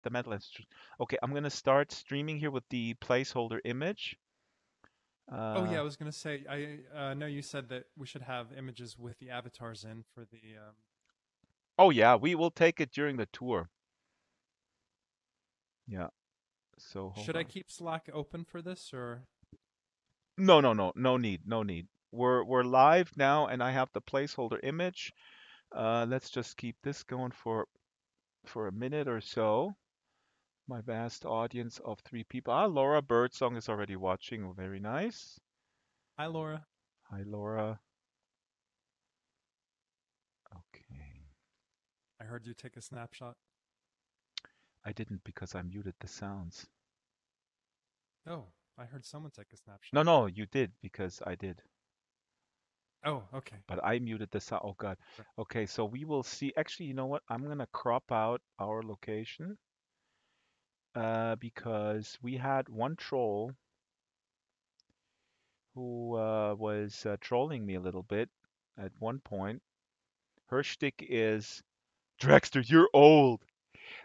the mental institute. Okay, I'm gonna start streaming here with the placeholder image. Oh Uh, yeah, I was gonna say I know you said that we should have images with the avatars in for the. oh yeah, we will take it during the tour. Yeah. So hold Should I on. keep Slack open for this or? No, no, no, no need, no need. We're live now, and I have the placeholder image. Let's just keep this going for a minute or so. My vast audience of three people. Ah, Laura Birdsong is already watching. Very nice. Hi Laura. Hi, Laura. Okay. I heard you take a snapshot. I didn't because I muted the sounds. Oh, I heard someone take a No, snapshot. no, you did because I did. Oh, okay. But I muted the sound. Oh God. Sure. Okay, so we will see. Actually, you know what? I'm gonna crop out our location because we had one troll who was trolling me a little bit at one point. Her shtick is, Drexter, you're old.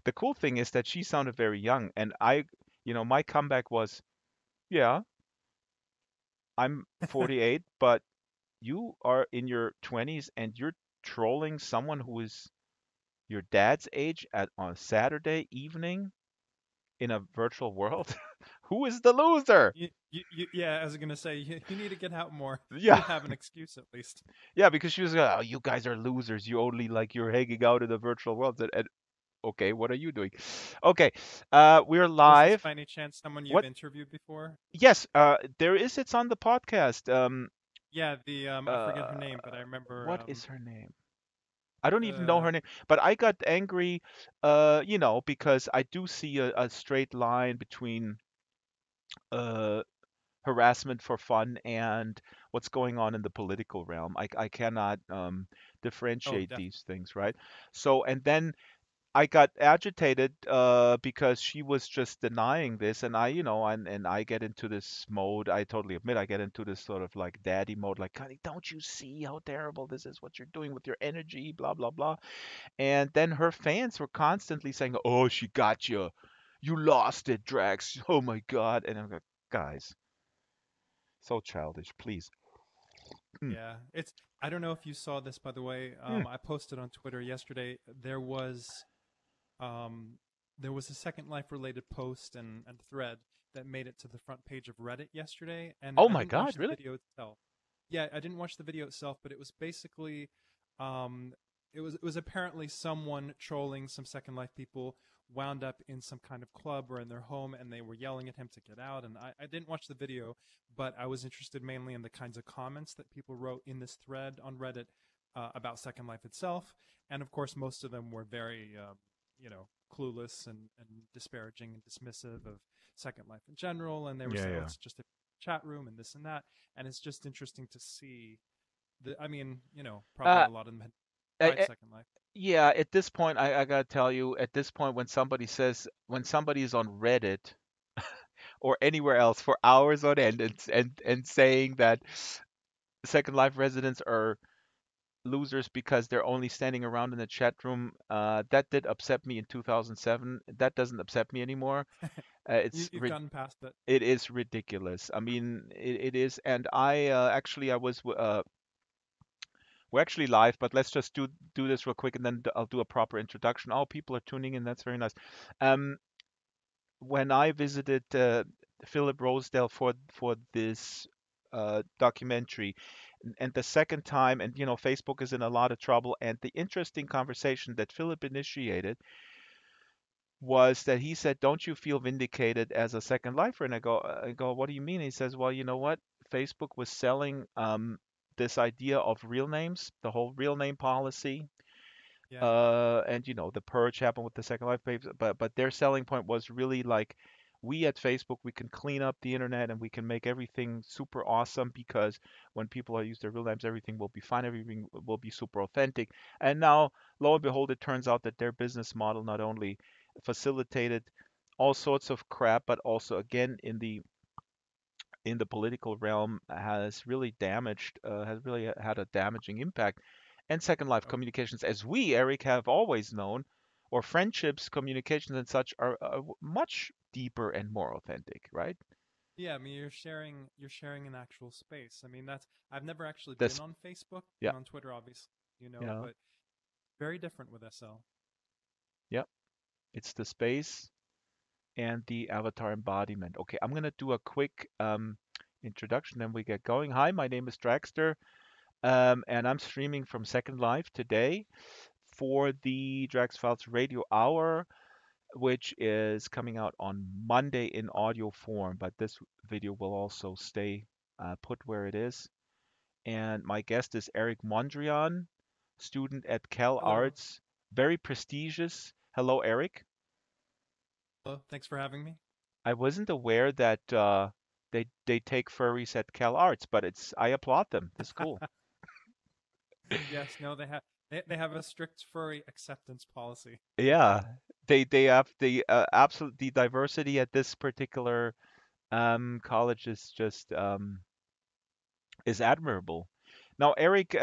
The cool thing is that she sounded very young, and my comeback was, yeah, I'm 48, but you are in your 20s and you're trolling someone who is your dad's age at on a Saturday evening in a virtual world. Who is the loser? Yeah, I was gonna say you need to get out more. Yeah, You have an excuse at least. yeah, because she was like, oh, you guys are losers. You only like you're hanging out in the virtual world. And okay, what are you doing? Okay, we're Was this live. by any chance someone you've What? interviewed before? Yes, there is. It's on the podcast. Yeah, the I forget her Uh, name, but I remember what is her name? I don't even know uh her name, but I got angry, because I do see a straight line between uh, harassment for fun and what's going on in the political realm. I cannot oh, differentiate these definitely. things, right? So, and then I got agitated because she was just denying this, and and I get into this mode. I totally admit I get into this sort of like daddy mode, like, honey, don't you see how terrible this is? What you're doing with your energy, blah blah blah. And then her fans were constantly saying, "Oh, she got you. You lost it, Drax. Oh my God." And I'm like, guys, so childish, please. Mm, Yeah, it's. I don't know if you saw this, by the way. mm. I posted on Twitter yesterday. Um, there was a Second Life related post and thread that made it to the front page of Reddit yesterday, and Oh I my didn't watch God, the really? video itself. Yeah, I didn't watch the video itself, but it was basically, um, it was apparently someone trolling some Second Life people wound up in some kind of club or in their home, and they were yelling at him to get out. And I didn't watch the video, but I was interested mainly in the kinds of comments that people wrote in this thread on Reddit about Second Life itself. And of course, most of them were very, clueless and disparaging and dismissive of Second Life in general. And they were Yeah, saying, oh, yeah. it's just a chat room and this and that. And it's just interesting to see I mean, probably Uh, a lot of them had I, tried I, Second Life. yeah. At this point, I gotta tell you, at this point, when somebody is on Reddit or anywhere else for hours on end and saying that Second Life residents are losers because they're only standing around in the chat room. That did upset me in 2007. That doesn't upset me anymore. You've gotten past it. It is ridiculous. I mean, it is. And I was we're actually live, but let's just do this real quick, and then I'll do a proper introduction. Oh, people are tuning in. That's very nice. Um, when I visited Philip Rosedale for this documentary, and the second time, and Facebook is in a lot of trouble. And the interesting conversation that Philip initiated was that he said, "Don't you feel vindicated as a Second Lifer?" And I go, "What do you mean?" He says, "Well, you know what? Facebook was selling this idea of real names, the whole real name policy, Yeah. and the purge happened with the Second Life papers, but their selling point was really like, we at Facebook, we can clean up the internet and we can make everything super awesome because when people use their real names, everything will be fine, everything will be super authentic." And now, lo and behold, it turns out that their business model not only facilitated all sorts of crap, but also again in the political realm has really has really had a damaging impact. And Second Life Oh, Communications, as we, Eric, have always known, or friendships, communications, and such are much deeper and more authentic, right? Yeah, I mean you're sharing an actual space. I mean that's I've never actually been This, on Facebook, yeah, been on Twitter obviously, yeah, but very different with SL. yeah. It's the space and the avatar embodiment. Okay, I'm gonna do a quick introduction, then we get going. Hi, my name is Draxter, and I'm streaming from Second Life today for the Drax Files Radio Hour, which is coming out on Monday in audio form, but this video will also stay put where it is. And my guest is Erik Mondrian, student at Hello. CalArts, very prestigious. Hello, Erik. Hello. Thanks for having me. I wasn't aware that they take furries at CalArts, but I applaud them. This is cool. Yes, no, they have a strict furry acceptance policy. Yeah, they have the absolute the diversity at this particular college is just is admirable. Now, Erik,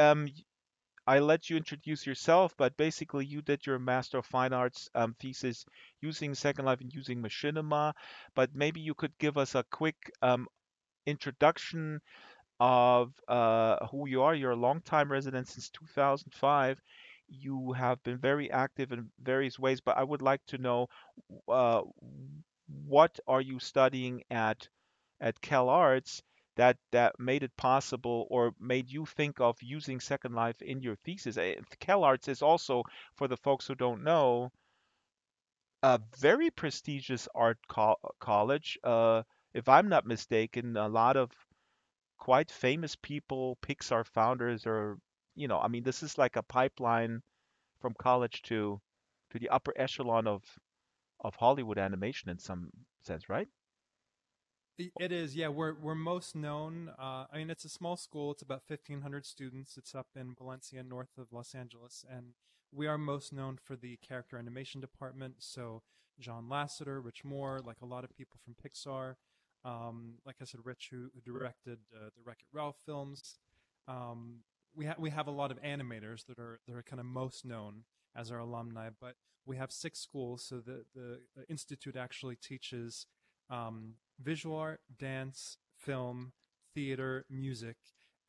I let you introduce yourself, but basically you did your Master of Fine Arts thesis using Second Life and using machinima. But maybe you could give us a quick introduction of who you are. You're a longtime resident since 2005. You have been very active in various ways, but I would like to know uh, what are you studying at CalArts that made it possible or made you think of using Second Life in your thesis. CalArts is also, for the folks who don't know, a very prestigious art college. If I'm not mistaken, a lot of quite famous people, Pixar founders, or I mean, this is like a pipeline from college to the upper echelon of Hollywood animation in some sense, right? It is, yeah. We're most known. I mean, it's a small school. It's about 1,500 students. It's up in Valencia, north of Los Angeles, and we are most known for the character animation department. So John Lasseter, Rich Moore, like a lot of people from Pixar. Like I said, Rich, who directed the Wreck-It Ralph films. Um, we have a lot of animators that are kind of most known as our alumni, but we have 6 schools. So the institute actually teaches visual art, dance, film, theater, music,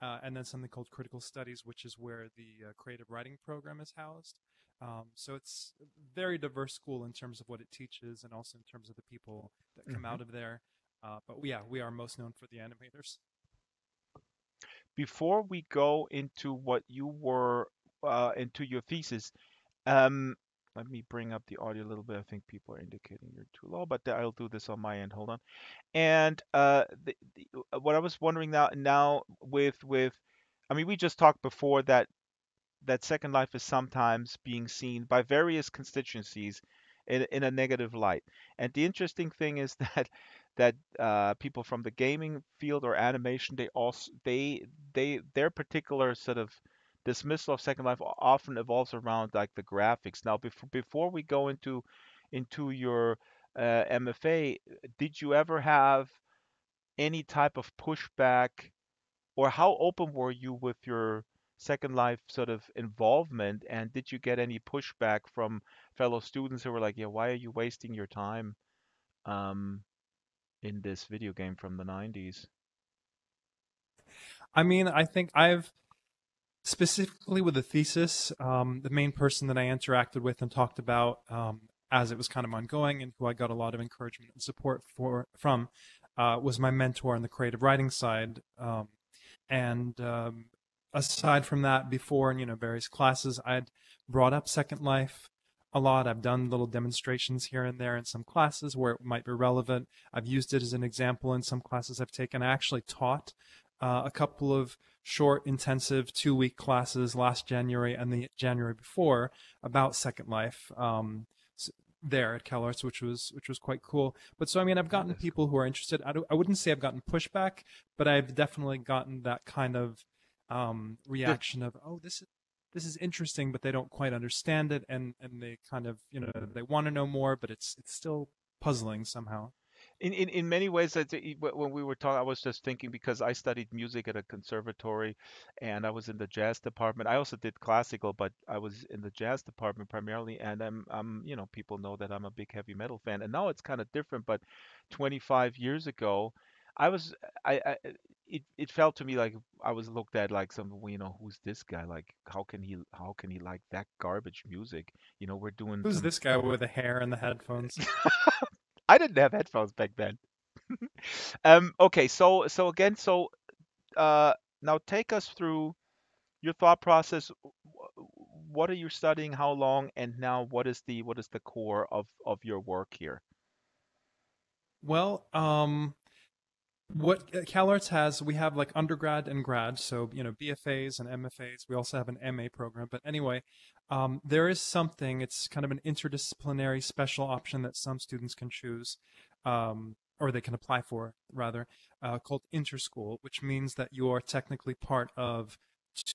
and then something called critical studies, which is where the creative writing program is housed. So it's a very diverse school in terms of what it teaches and also in terms of the people that come hmm out of there. But yeah, we are most known for the animators. Before we go into what you were into your thesis, um, let me bring up the audio a little bit. I think people are indicating you're too low, but I'll do this on my end. Hold on. And what I was wondering now with, I mean, we just talked before that Second Life is sometimes being seen by various constituencies in a negative light. And the interesting thing is that people from the gaming field or animation, they also their particular sort of dismissal of Second Life often evolves around like the graphics. Now, before we go into your MFA, did you ever have any type of pushback, or how open were you with your Second Life sort of involvement? And did you get any pushback from fellow students who were like, "Yeah, why are you wasting your time um, in this video game from the 90s?" I mean, I think I've specifically with the thesis, the main person that I interacted with and talked about as it was kind of ongoing and who I got a lot of encouragement and support from was my mentor on the creative writing side. And aside from that, before in various classes, I'd brought up Second Life a lot. I've done little demonstrations here and there in some classes where it might be relevant. I've used it as an example in some classes I've taken. I actually taught a couple of short, intensive 2-week classes last January and the January before about Second Life there at CalArts, which was quite cool. But so I mean, I've That gotten is people who are interested. I wouldn't say I've gotten pushback, but I've definitely gotten that kind of cool. reaction of, oh, this is interesting, but they don't quite understand it, and they kind of they want to know more, but it's still puzzling somehow. In many ways, when we were talking, I was just thinking because I studied music at a conservatory, and I was in the jazz department. I also did classical, but I was in the jazz department primarily. And people know that I'm a big heavy metal fan. And now it's kind of different. But 25 years ago, I was, it felt to me like I was looked at like some, who's this guy? Like, how can he like that garbage music? We're doing Who's some. this guy with the hair and the headphones? I didn't have headphones back then. Okay, so again, uh, now take us through your thought process. What are you studying? How long? And now, what is the core of your work here? Well, what CalArts has, we have like undergrad and grad, so BFAs and MFAs. We also have an MA program. But anyway, there is something. It's kind of an interdisciplinary special option that some students can choose, or they can apply for rather, called interschool, which means that you are technically part of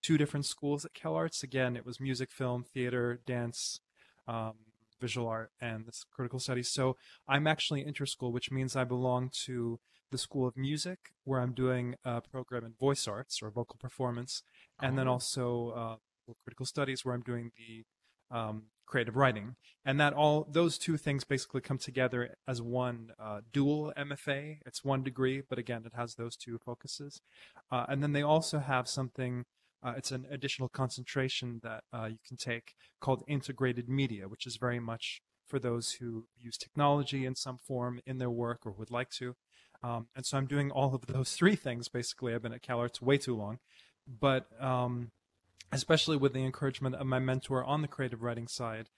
two different schools at CalArts. Again, it was music, film, theater, dance. Um, Visual art and this critical studies. So I'm actually interschool, which means I belong to the School of Music, where I'm doing a program in voice arts or vocal performance, and then Oh, also critical studies, where I'm doing the creative writing. And that all those two things basically come together as one dual MFA. It's one degree, but again, it has those two focuses. And then they also have something. It's an additional concentration that you can take called integrated media, which is very much for those who use technology in some form in their work or would like to. And so I'm doing all of those three things basically. I've been at CalArts way too long, but especially with the encouragement of my mentor on the creative writing side.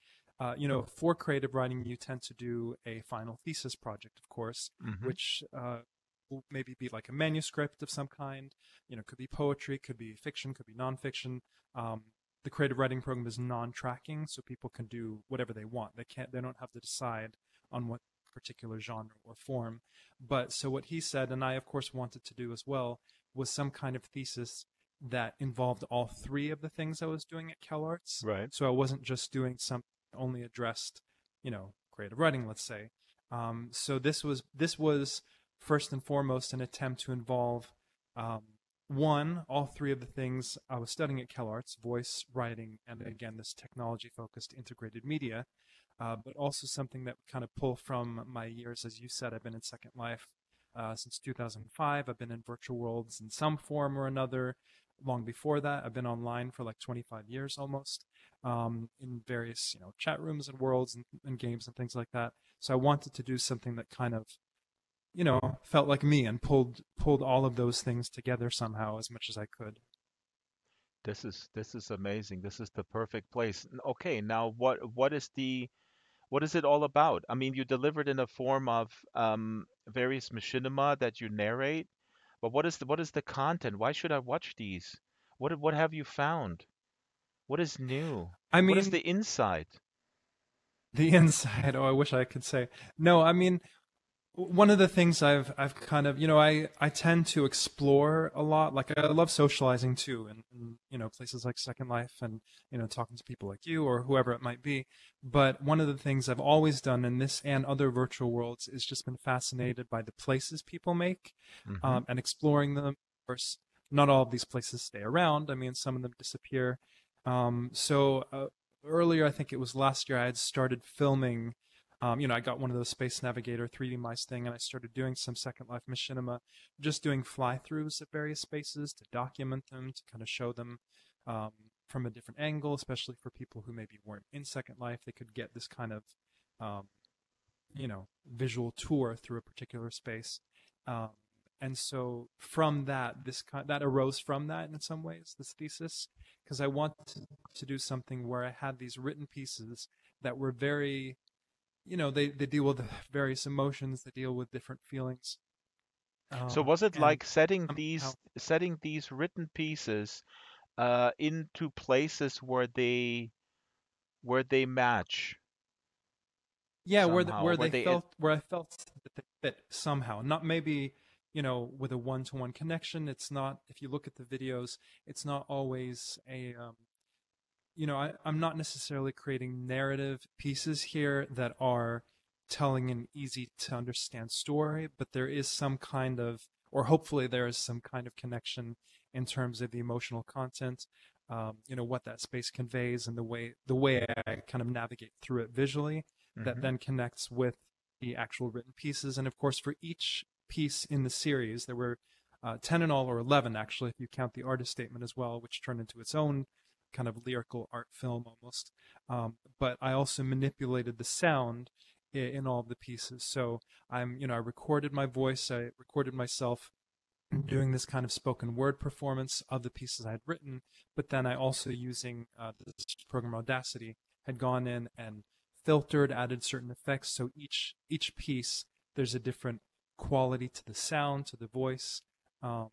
For creative writing, you tend to do a final thesis project, of course, hmm. which will maybe be like a manuscript of some kind. Could be poetry, could be fiction, could be nonfiction. Um, the creative writing program is non-tracking, so people can do whatever they want. They don't have to decide on what particular genre or form. But so what he said, and I of course wanted to do as well, was some kind of thesis that involved all three of the things I was doing at CalArts. Right. So I wasn't just doing something that only addressed, creative writing, let's say. So this was first and foremost an attempt to involve um, one, all three of the things I was studying at CalArts: voice, writing, and again this technology-focused integrated media. But also something that would kind of pull from my years, as you said. I've been in Second Life since 2005. I've been in virtual worlds in some form or another. Long before that, I've been online for like 25 years almost, in various chat rooms and worlds and games and things like that. So I wanted to do something that kind of felt like me and pulled all of those things together somehow as much as I could. This is amazing. This is the perfect place. Okay, now what is it all about? I mean, you delivered in a form of various machinima that you narrate, but what is the content? Why should I watch these? What have you found? What is new? I What is mean, the insight? the inside. Oh, I wish I could say. No, I mean, one of the things I've kind of I tend to explore a lot. Like I love socializing too, and places like Second Life, and talking to people like you or whoever it might be. But one of the things I've always done in this and other virtual worlds is just been fascinated by the places people make, Hmm. and exploring them. Of course, not all of these places stay around. I mean, some of them disappear. So earlier, I think it was last year, I had started filming. I got one of those Space Navigator 3D mice thing, and I started doing some Second Life machinima, just doing fly-throughs at various spaces to document them, to kind of show them um, from a different angle, especially for people who maybe weren't in Second Life. They could get this kind of, um, visual tour through a particular space. Um, and so from that, that arose from that in some ways, this thesis, because I wanted to do something where I had these written pieces that were very they deal with various emotions, they deal with different feelings, So was it and like setting somehow, these written pieces into places where they match yeah, somehow, or where where they they felt where I felt that they fit somehow, not maybe with a one-to-one connection. It's not, if you look at the videos, it's not always a I'm not necessarily creating narrative pieces here that are telling an easy to understand story, but there is some kind of, or hopefully there is some kind of connection in terms of the emotional content, what that space conveys, and the way I kind of navigate through it visually, that Hmm. then connects with the actual written pieces. And of course, for each piece in the series, there were 10 in all, or 11 actually, if you count the artist statement as well, which turned into its own kind of lyrical art film almost. But I also manipulated the sound in all of the pieces. So I recorded my voice, I recorded myself doing this kind of spoken word performance of the pieces I had written, but then I also, using this program Audacity, had gone in and filtered, added certain effects. So each piece, there's a different quality to the sound, to the voice. Um,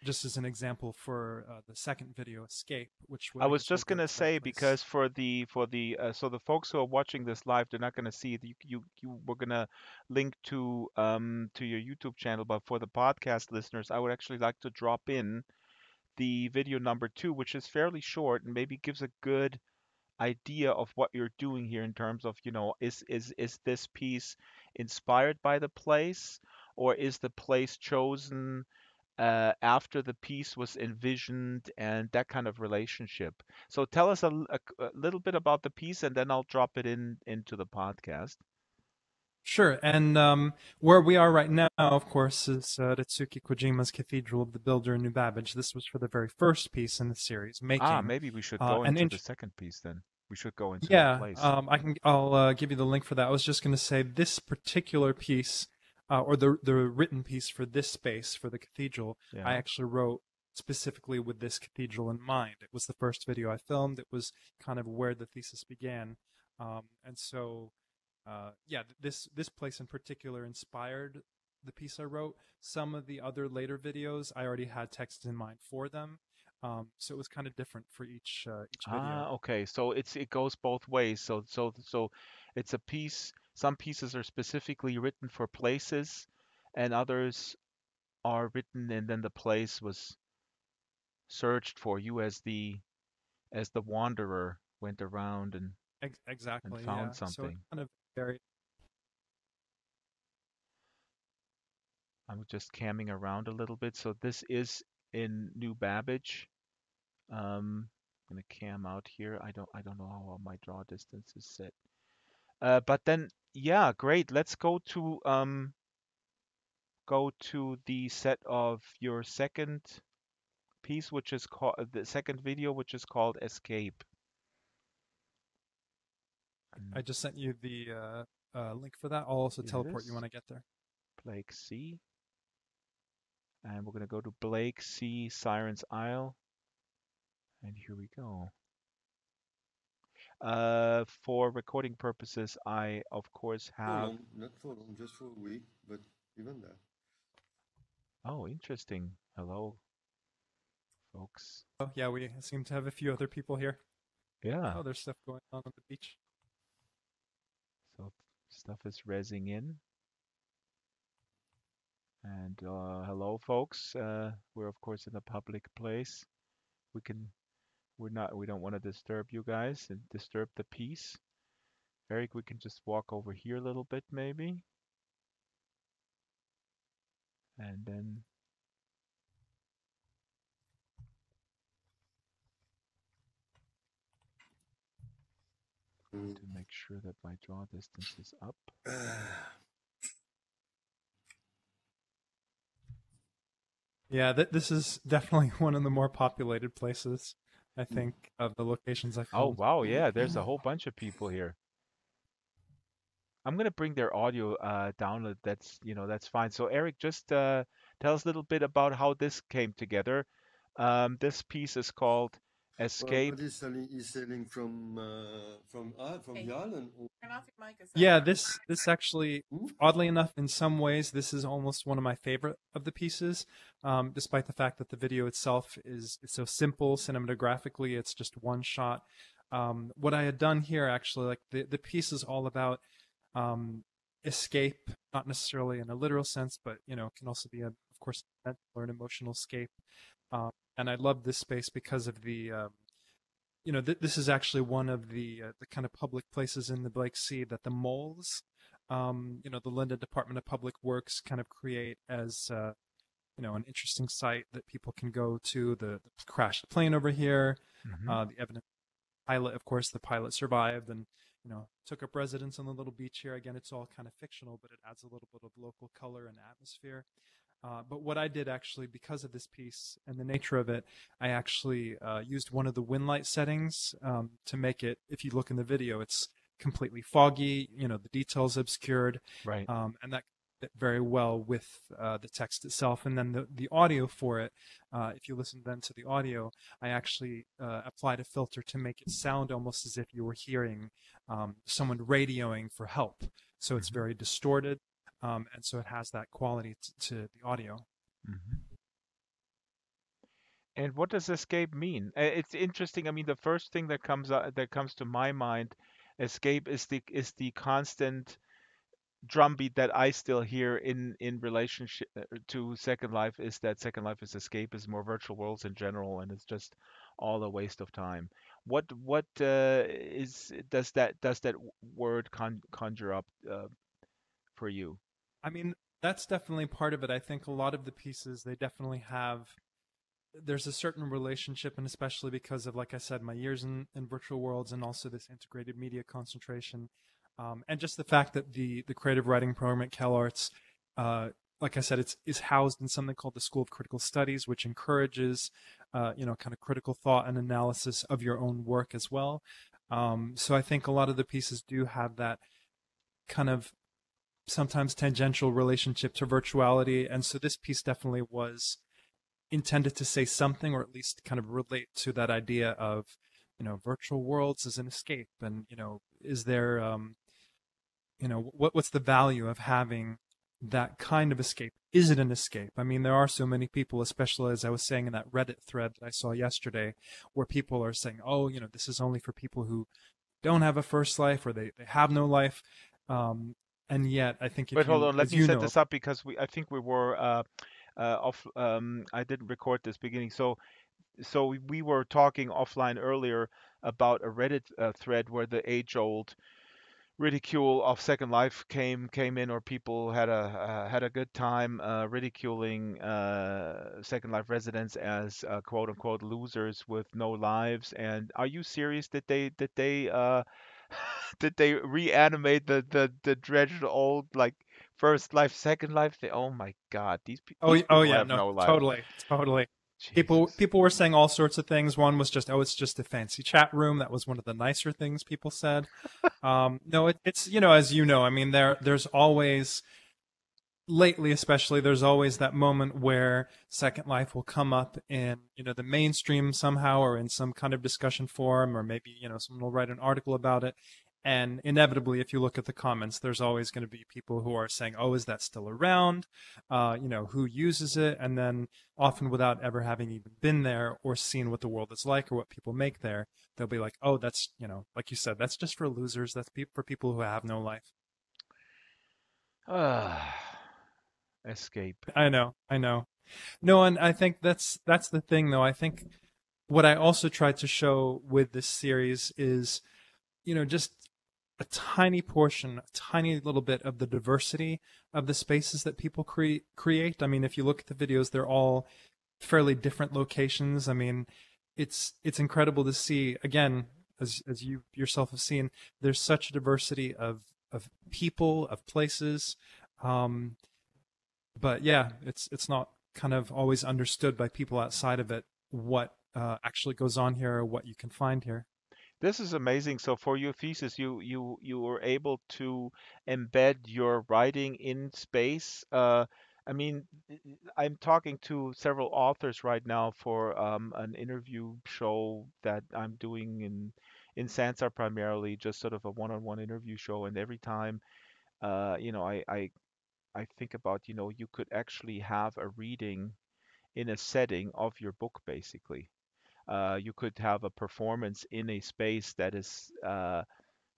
just as an example, for the second video, Escape, which I I was guess we'll just go gonna to that say place. because so the folks who are watching this live, they're not gonna see it. You were gonna link to your YouTube channel, but for the podcast listeners, I would actually like to drop in the video number 2, which is fairly short and maybe gives a good idea of what you're doing here in terms of, is this piece inspired by the place, or is the place chosen after the piece was envisioned, and that kind of relationship. So tell us a little bit about the piece, and then I'll drop it in into the podcast. Sure, and where we are right now, of course, is Ritsuki Kojima's Cathedral of the Builder in New Babbage. This was for the very first piece in the series, Ah, Making. maybe we should go And into the second piece then. We should go into the yeah, place. I'll give you the link for that. I was just going to say this particular piece, or the written piece for this space for the cathedral, I Yeah. actually wrote specifically with this cathedral in mind. It was the first video I filmed. It was kind of where the thesis began, and so yeah, this place in particular inspired the piece I wrote. Some of the other later videos, I already had text in mind for them, so it was kind of different for each video. Ah, okay. So it goes both ways. So it's a piece. Some pieces are specifically written for places, and others are written, and then the place was searched for you as the wanderer went around and Exactly, found yeah. So it something. kind of very. I'm just camming around a little bit. So this is in New Babbage. I'm gonna cam out here. I don't know how my draw distance is set. But then yeah, great. Let's go to the set of your second piece, which is called the second video, which is called Escape. I And just sent you the link for that. I'll also here it teleport you is, when I get there. Blake C. And we're gonna go to Blake C. Siren's Isle. And here we go. For recording purposes, I of course For have. long, not for long, just for a week, but even that. Oh, interesting. Hello, folks. Oh yeah, we seem to have a few other people here. Yeah. Oh, there's stuff going on the beach. So stuff is rezzing in. And hello, folks. We're of course in a public place. We can. We're not. We don't want to disturb you guys and disturb the peace. Eric, we can just walk over here a little bit, maybe, and then try Mm. to make sure that my draw distance is up. Yeah, this is definitely one of the more populated places, I Mm. think, of the locations I Oh, filmed. wow, yeah, there's a whole bunch of people here. I'm gonna bring their audio down. That's fine. So Eric, just tell us a little bit about how this came together. This piece is called But Escape. he's selling from Yardley. Yeah, this actually, Hmm? oddly enough, in some ways, this is almost one of my favorite of the pieces, despite the fact that the video itself is so simple cinematographically. It's just one shot. What I had done here, actually, like the piece is all about um, escape, not necessarily in a literal sense, but can also be, of course, a mental or an emotional escape. And I love this space because of this is actually one of the kind of public places in the Blake Sea that the moles the London Department of Public Works kind of create as an interesting site that people can go to. The crashed plane over here, Hmm. the evidence pilot, of course, the pilot survived and took up residence on the little beach here. Again, it's all kind of fictional, but it adds a little bit of local color and atmosphere. But what I did actually, because of this piece and the nature of it, I actually used one of the wind light settings to make it, if you look in the video, it's completely foggy, the details obscured, Right. and that fit very well with the text itself. And then the audio for it, if you listen then to the audio, I actually applied a filter to make it sound almost as if you were hearing someone radioing for help. So it's Hmm. very distorted, and so it has that quality to the audio. Hmm. And what does escape mean? It's interesting. I mean, the first thing that comes to my mind, escape is the constant drumbeat that I still hear in relationship to Second Life, is that Second Life is escapism or virtual worlds in general, and it's just all a waste of time. What is does that word conjure up for you? I mean, that's definitely part of it. I think a lot of the pieces, they definitely have, there's a certain relationship, and especially because of, like I said, my years in virtual worlds and also this integrated media concentration, and just the fact that the creative writing program at CalArts, uh, like I said, it's is housed in something called the School of Critical Studies, which encourages, kind of critical thought and analysis of your own work as well. So I think a lot of the pieces do have that kind of sometimes tangential relationship to virtuality, and so this piece definitely was intended to say something, or at least kind of relate to that idea of virtual worlds as an escape, and is there what's the value of having that kind of escape? Is it an escape? I mean, there are so many people, especially as I was saying in that Reddit thread that I saw yesterday, where people are saying, oh, this is only for people who don't have a first life, or they have no life. um, and yet I think Wait, if hold you, on. Let as me you set know. this up because I think we were off. I didn't record this beginning, so we were talking offline earlier about a Reddit thread where the age-old ridicule of Second Life came in, or people had a good time ridiculing Second Life residents as quote unquote losers with no lives. And are you serious? Did they reanimate the dreaded old like First Life, Second Life? Oh my God, Oh, these oh people yeah, have no, no lives. totally, totally. People Jesus. people were saying all sorts of things. One was just, oh, it's just a fancy chat room. That was one of the nicer things people said. No, it's as you know, I mean, there's always, lately especially, there's always that moment where Second Life will come up in the mainstream somehow, or in some kind of discussion forum, or maybe someone will write an article about it, and inevitably, if you look at the comments, there's always going to be people who are saying, oh, is that still around, who uses it, and then often without ever having even been there or seen what the world is like or what people make there, they'll be like, oh, that's, like you said, that's just for losers, that's for people who have no life. Ah, escape. I know. No, and I think that's the thing, though. I think what I also tried to show with this series is, just a tiny portion, a tiny little bit of the diversity of the spaces that people create. I mean, if you look at the videos, they're all fairly different locations. I mean, it's incredible to see. Again, as you yourself have seen, there's such a diversity of people, of places. Um, but yeah, it's not kind of always understood by people outside of it what actually goes on here, or what you can find here. This is amazing. So for your thesis, you were able to embed your writing in space. I mean, I'm talking to several authors right now for an interview show that I'm doing in Sansa, primarily, just sort of a one-on-one interview show. And every time, I think about, you could actually have a reading in a setting of your book, basically. You could have a performance in a space that is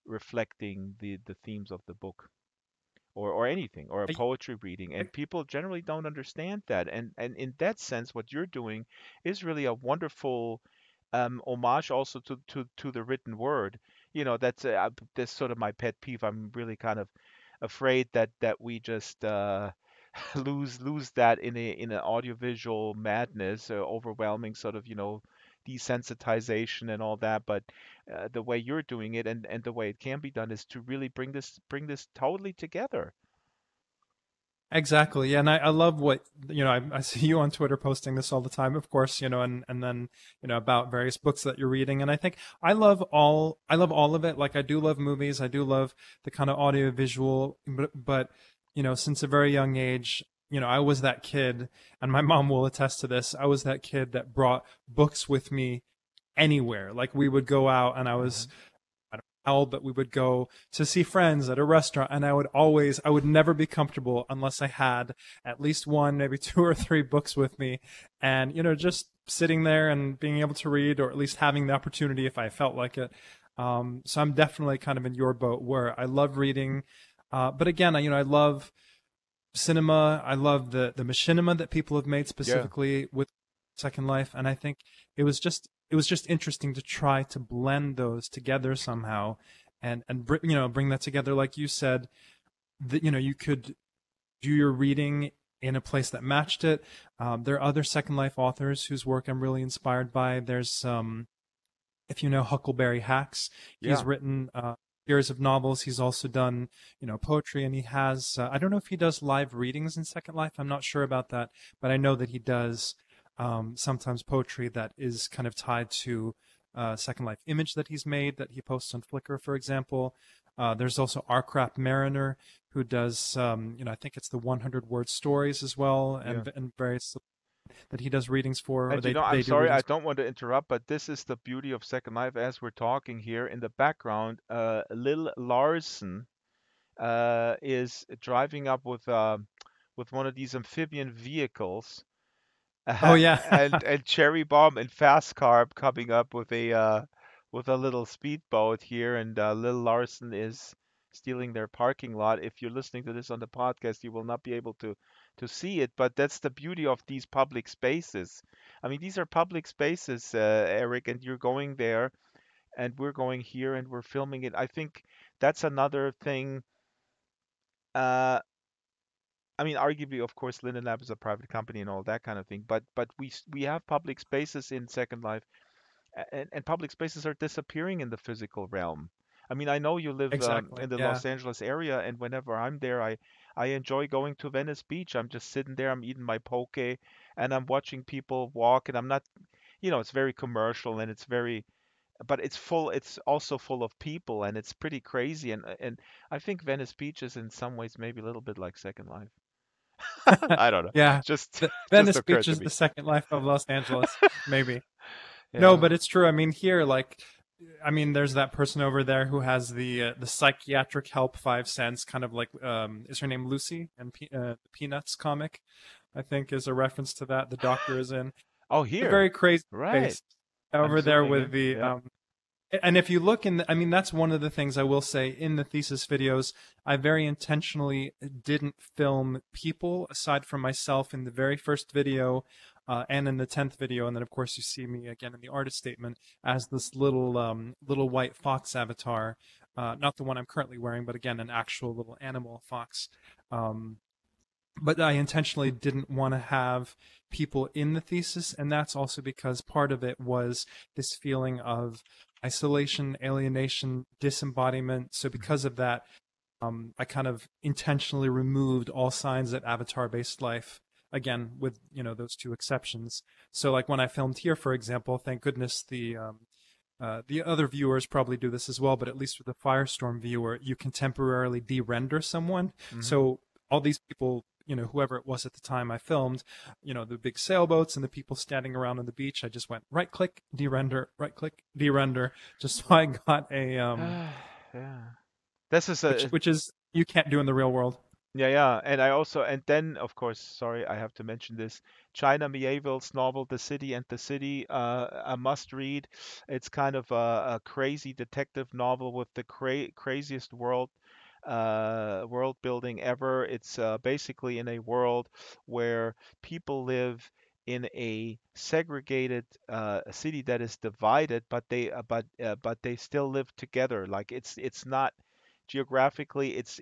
reflecting the themes of the book, or anything, or a I, poetry reading. I, And people generally don't understand that. And in that sense, what you're doing is really a wonderful homage also to the written word. That's sort of my pet peeve. I'm really kind of afraid that we just lose that in an audiovisual madness, overwhelming sort of, desensitization and all that. But the way you're doing it, and the way it can be done, is to really bring this totally together. Exactly. Yeah, and I love what I see you on Twitter posting this all the time, of course, and then about various books that you're reading. And I think I love all of it. Like I do love movies, I do love the kind of audio visual, but since a very young age, I was that kid, and my mom will attest to this. I was that kid that brought books with me anywhere. Like we would go out, and Hmm. I don't know how old, but we would go to see friends at a restaurant, and I would never be comfortable unless I had at least one, maybe two or three books with me, and just sitting there and being able to read, or at least having the opportunity if I felt like it. So I'm definitely kind of in your boat where I love reading, but again, I love cinema. I love the machinima that people have made Yeah. specifically with Second Life, and I think it was just interesting to try to blend those together somehow, and bring that together. Like you said, that you could do your reading in a place that matched it. There are other Second Life authors whose work I'm really inspired by. There's if you know Huckleberry Hacks, he's Yeah. written series of novels. He's also done, poetry, and he has. I don't know if he does live readings in Second Life. I'm not sure about that, but I know that he does sometimes poetry that is kind of tied to Second Life image that he's made that he posts on Flickr, for example. There's also Arcrap Mariner, who does, I think it's the 100 word stories as well, Yeah. and various that he does readings for, or And I'm they do sorry, I readings. don't want to interrupt, but this is the beauty of Second Life. As we're talking here in the background, Lil Larson is driving up with one of these amphibian vehicles, Oh yeah. and Cherry Bomb and Fast Carb coming up with a little speedboat here, and Lil Larson is stealing their parking lot. If you're listening to this on the podcast, you will not be able to see it, but that's the beauty of these public spaces. I mean, these are public spaces, Eric, and you're going there, and we're going here, and we're filming it. I think that's another thing. Uh, I mean, arguably, of course, Linden Lab is a private company and all that kind of thing, but we have public spaces in Second Life, and public spaces are disappearing in the physical realm. I mean, I know you live Exactly. in the Yeah. Los Angeles area, and whenever I'm there, I enjoy going to Venice Beach. I'm just sitting there, I'm eating my poke, and I'm watching people walk, and I'm not, it's very commercial, and it's very, but it's full. It's also full of people, and it's pretty crazy, and I think Venice Beach is in some ways maybe a little bit like Second Life. I don't know. Yeah. Just The just Venice occurred Beach to is the me. second life of Los Angeles, maybe. No, Yeah. but it's true. I mean, here, like, I mean, there's that person over there who has the psychiatric help 5 cents, kind of like, is her name Lucy? And the Peanuts comic, I think, is a reference to that. The doctor is in Oh, a here. very crazy Right. space I'm over there zooming with in. the Yeah. and if you look in I mean, that's one of the things I will say in the thesis videos. I very intentionally didn't film people aside from myself in the very first video, and in the 10th video, and then of course you see me again in the artist statement as this little white fox avatar, not the one I'm currently wearing, but again an actual little animal fox. Um, but I intentionally didn't want to have people in the thesis, and that's also because part of it was this feeling of isolation, alienation, disembodiment. So Mhm. because of that, I kind of intentionally removed all signs of avatar-based life. Again, with those two exceptions. So like when I filmed here, for example, thank goodness the other viewers probably do this as well, but at least with the Firestorm viewer, you can temporarily de-render someone. Mhm. So all these people, whoever it was at the time I filmed, the big sailboats and the people standing around on the beach, I just went right click, de-render, right click, de-render, just so I got a Yeah. This is which a which is you can't do in the real world. Yeah, yeah, and then of course, sorry, I have to mention this. China Miéville's novel *The City and the City*, a must-read. It's kind of a crazy detective novel with the craziest world building ever. It's basically in a world where people live in a segregated city that is divided, but they still live together. Like it's not. geographically, it's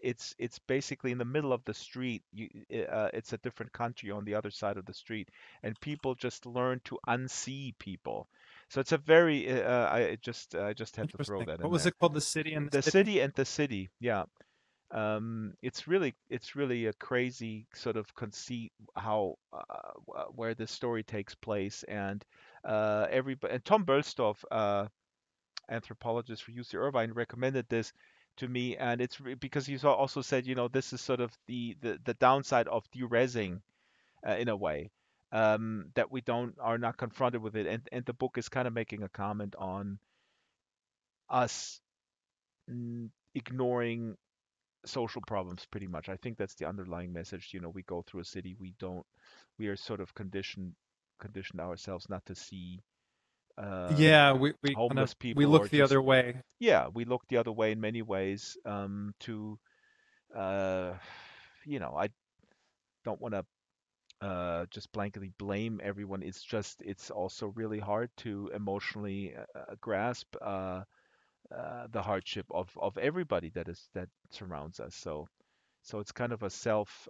basically in the middle of the street. It's a different country on the other side of the street, and people just learn to unsee people. So it's a very I just had to throw Interesting. that What in was there. it called? The city and the The city? city and the city, yeah. It's really a crazy sort of conceit how where this story takes place, and everybody and Tom Bernstorff, anthropologist for UC Irvine, recommended this to me, and because he's also said, this is sort of the downside of derezzing, in a way, that we don't are not confronted with it, and the book is kind of making a comment on us ignoring social problems pretty much. I think that's the underlying message. We go through a city, we are sort of conditioned ourselves not to see Yeah, we kind of homeless we people, or look the just, other way. yeah, we look the other way in many ways, to uh, I don't want to just blankly blame everyone. It's also really hard to emotionally grasp the hardship of everybody that surrounds us. So it's kind of a self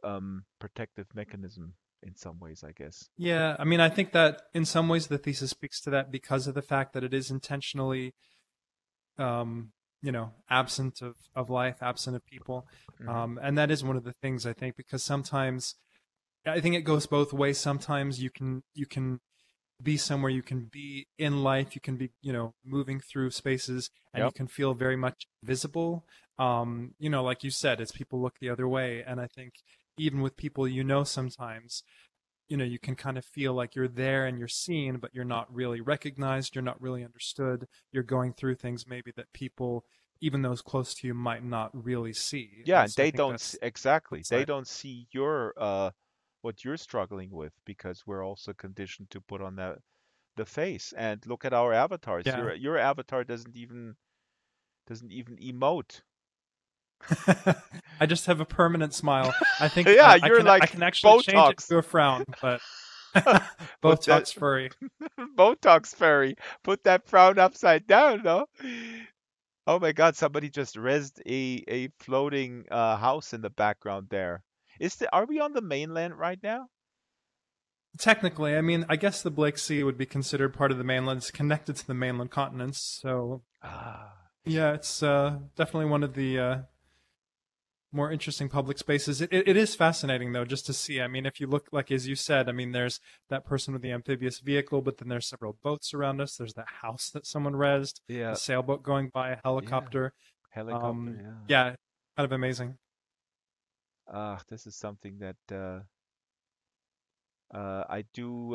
protective mechanism in some ways, I guess. Yeah, I mean, I think that in some ways the thesis speaks to that because of the fact that it is intentionally, um, absent of life, absent of people. Hmm. And that is one of the things I think because sometimes I think it goes both ways. Sometimes you can be somewhere, you can be in life, you can be, moving through spaces and you Yep. can feel very much visible. Like you said, it's people look the other way. And I think even with people, sometimes you can kind of feel like you're there and you're seen, but you're not really recognized, you're not really understood, you're going through things maybe that people, even those close to you, might not really see. Yeah, And and so I they think don't that's the exactly. flip They side. don't see your what you're struggling with, because we're also conditioned to put on the face. And look at our avatars. Yeah. Your avatar doesn't even emote. I just have a permanent smile. I think Yeah, I you're can I like can actually change it Botox. to a frown, but Put that Botox furry. Botox fairy. Put that frown upside down, no? Oh my God, somebody just rezzed a floating house in the background there. Are we on the mainland right now? Technically, I mean, I guess the Blake Sea would be considered part of the mainland. It's connected to the mainland continents, so Ah, yeah, it's definitely one of the more interesting public spaces. It is fascinating though, just to see. I mean, if you look, like as you said, I mean, there's that person with the amphibious vehicle, but then there's several boats around us. There's that house that someone rezzed, a yeah, sailboat going by, a yeah. helicopter. Helicopter, yeah. Yeah, kind of amazing. This is something that I do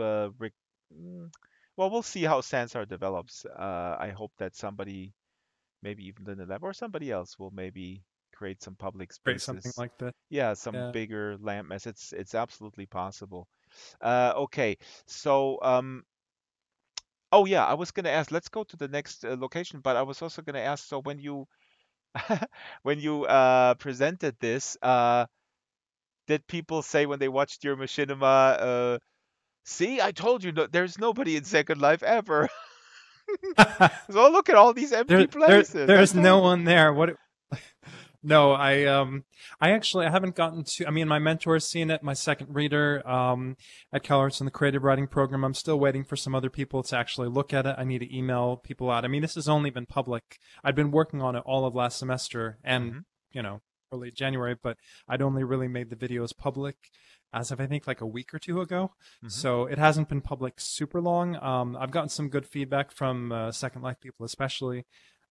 mm, well, we'll see how Sansar develops. I hope that somebody, maybe even in the lab or somebody else, will maybe create some public Create something spaces. like this. Yeah, some Yeah. bigger landmass. It's absolutely possible. Okay, so oh yeah, I was gonna ask. Let's go to the next location, but I was also gonna ask. So when you presented this, did people say when they watched your machinima, "See, I told you, there's nobody in Second Life ever." So look at all these empty places. I there's no told you. one there. What? No, I actually I haven't gotten to. I mean, my mentor has seen it. My second reader, at CalArts in the creative writing program. I'm still waiting for some other people to actually look at it. I need to email people out. I mean, this has only been public. I'd been working on it all of last semester and Hmm. you know early January, but I'd only really made the videos public as of I think like a week or two ago. Hmm. So it hasn't been public super long. I've gotten some good feedback from Second Life people, especially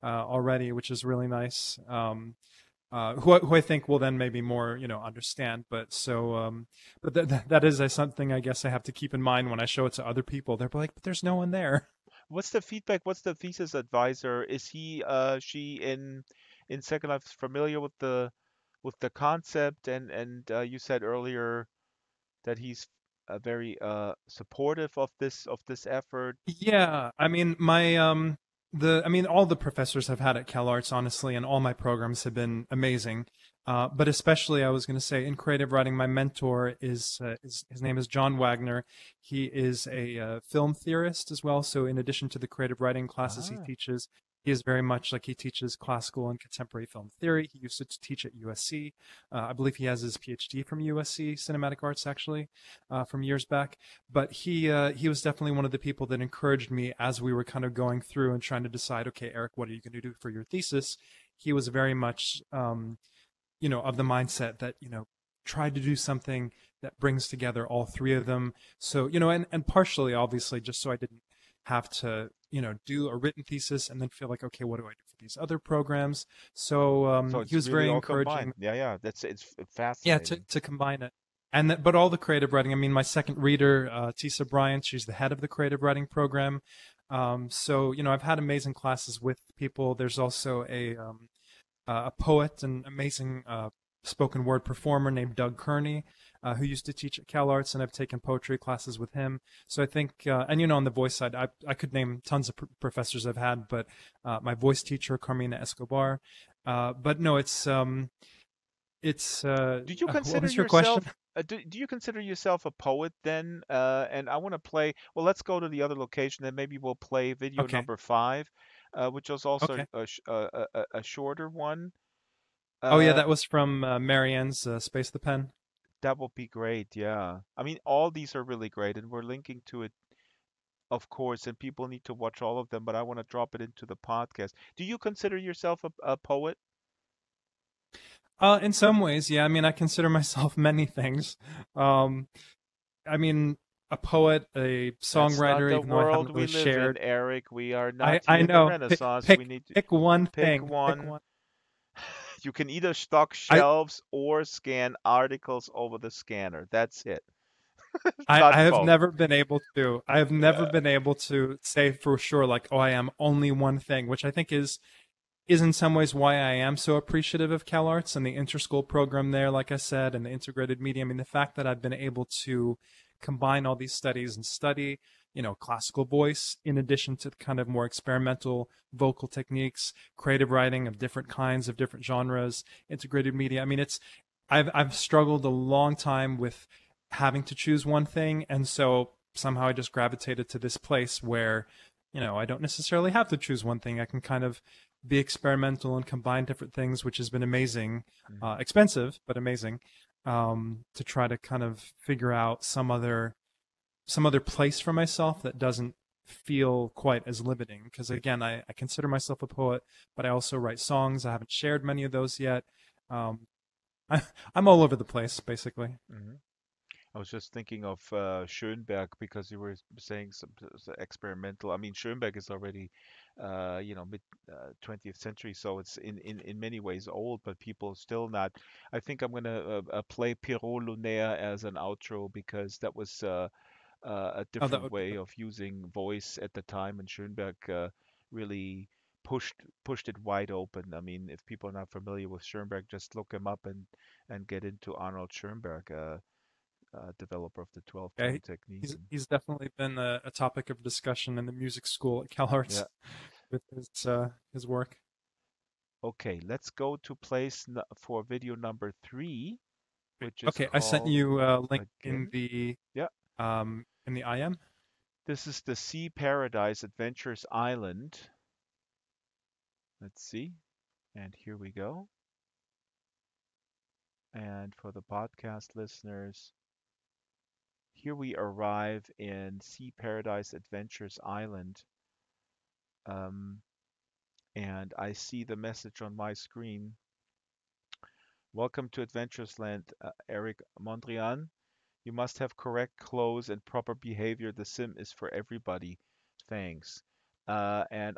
already, which is really nice. Who I think will then maybe more understand. But so but that is something I guess I have to keep in mind when I show it to other people. They're like, but there's no one there. What's the feedback? What's the thesis advisor? Is he, she in Second Life familiar with the concept? And you said earlier that he's very supportive of this effort. Yeah, I mean my I mean all the professors I've had at CalArts honestly, and all my programs have been amazing. But especially I was going to say in creative writing, my mentor is his name is John Wagner. He is a film theorist as well. So in addition to the creative writing classes he Ah, teaches, he is very much like he teaches classical and contemporary film theory. He used to teach at USC. I believe he has his PhD from USC Cinematic Arts actually from years back. But he was definitely one of the people that encouraged me as we were kind of going through and trying to decide, okay, Eric, what are you going to do for your thesis? He was very much of the mindset that, try to do something that brings together all three of them. So, and partially, obviously, just so I didn't have to, do a written thesis and then feel like, okay, what do I do for these other programs? So So he it's was really very all combined. encouraging, Yeah, yeah. It's yeah, fascinating. to combine it. But all the creative writing. I mean, my second reader, Tisa Bryant, she's the head of the creative writing program. So I've had amazing classes with people. There's also a poet and amazing spoken word performer named Doug Kearney, who used to teach at CalArts, and I've taken poetry classes with him. So I think, and on the voice side, I could name tons of professors I've had, but my voice teacher, Carmina Escobar. But no, Do you what consider was your question? yourself do you consider yourself a poet then? And I want to play. Well, let's go to the other location, and maybe we'll play video Okay, number five, which was also okay. a shorter one. Oh yeah, Uh, that was from Marianne's Space the Pen. that would be great. Yeah. I mean, all these are really great, and we're linking to it, of course, and people need to watch all of them. But I want to drop it into the podcast. Do you consider yourself a poet? In some ways, yeah. I mean, I consider myself many things. Um, I mean, a poet, a That's not songwriter, the even though I world haven't we really live in, shared. Eric. We are I not I here in the know. Pick Renaissance. We pick need to pick one pick thing. Pick one. one. You can either stock I shelves or scan articles over the scanner. That's it. I Not have both. never been able to. I have never Yeah. been able to say for sure like, oh, I am only one thing, which I think is in some ways why I am so appreciative of CalArts and the interschool program there, like I said, and the integrated media. I mean, the fact that I've been able to combine all these studies and study, classical voice in addition to kind of more experimental vocal techniques, creative writing of different kinds of different genres, integrated media. I mean, I've struggled a long time with having to choose one thing, and so somehow I just gravitated to this place where, I don't necessarily have to choose one thing. I can kind of be experimental and combine different things, which has been amazing, Mhm. expensive but amazing, to try to kind of figure out some other place for myself that doesn't feel quite as limiting. Because again, I consider myself a poet, but I also write songs. I haven't shared many of those yet. Um, I, I'm all over the place, basically. Mhm. I was just thinking of Schönberg because you were saying some experimental. I mean, Schönberg is already, mid 20th century, so it's in many ways old, but people still not. I think I'm gonna play Pierrot Lunaire as an outro because that was a Oh, that different would be way good. of using voice at the time, and Schönberg really pushed it wide open. I mean, if people are not familiar with Schoenberg, just look him up and get into Arnold Schoenberg, developer of the 12 Yeah, tone technique. And he's definitely been a topic of discussion in the music school at yeah, CalArts with his work. okay, let's go to for video number three, which is Okay, I sent called you a link again. Yeah, in the IM. this is the Sea Paradise Adventures Island. Let's see, and here we go. And for the podcast listeners, here we arrive in Sea Paradise Adventures Island. Um, and I see the message on my screen. Welcome to Adventures Land, Erik Mondrian. You must have correct clothes and proper behavior. The sim is for everybody. Thanks. And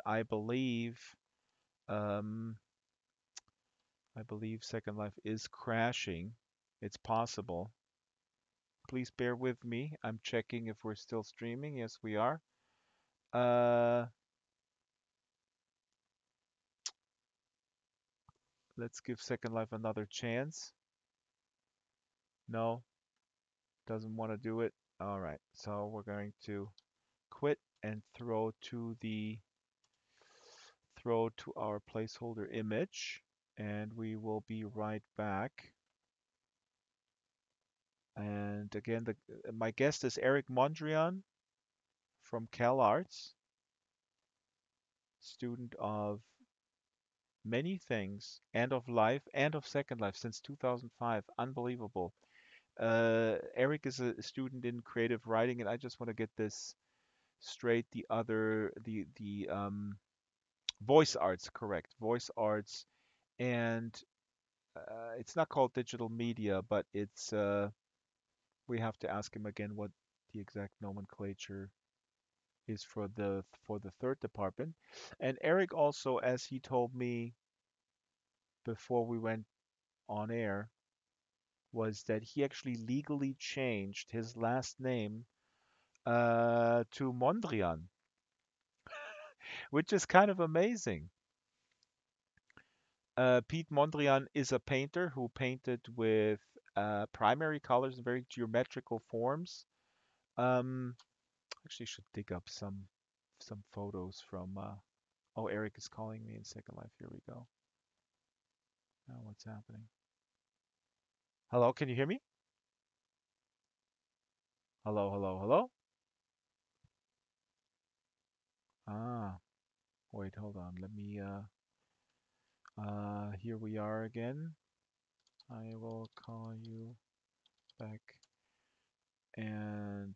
um, I believe Second Life is crashing. It's possible. Please bear with me. I'm checking if we're still streaming. Yes, we are. Uh, let's give Second Life another chance. No, doesn't want to do it. All right, so we're going to quit and throw to our placeholder image, and we will be right back. And again, my guest is Erik Mondrian from CalArts. student of many things, and of life and of Second Life since 2005. Unbelievable. Erik is a student in creative writing, and I just want to get this straight. The voice arts, correct? Voice arts, and it's not called digital media, but it's we have to ask him again what the exact nomenclature is for the third department. And Erik also, as he told me before we went on air, was that he actually legally changed his last name to Mondrian, which is kind of amazing. Pete Mondrian is a painter who painted with primary colors and very geometrical forms. Um, Actually, should dig up some photos from. Oh, Erik is calling me in Second Life. Here we go. Now, what's happening? Hello, can you hear me? Hello, hello, hello. Ah, wait, hold on. Let me. Here we are again. I will call you back, and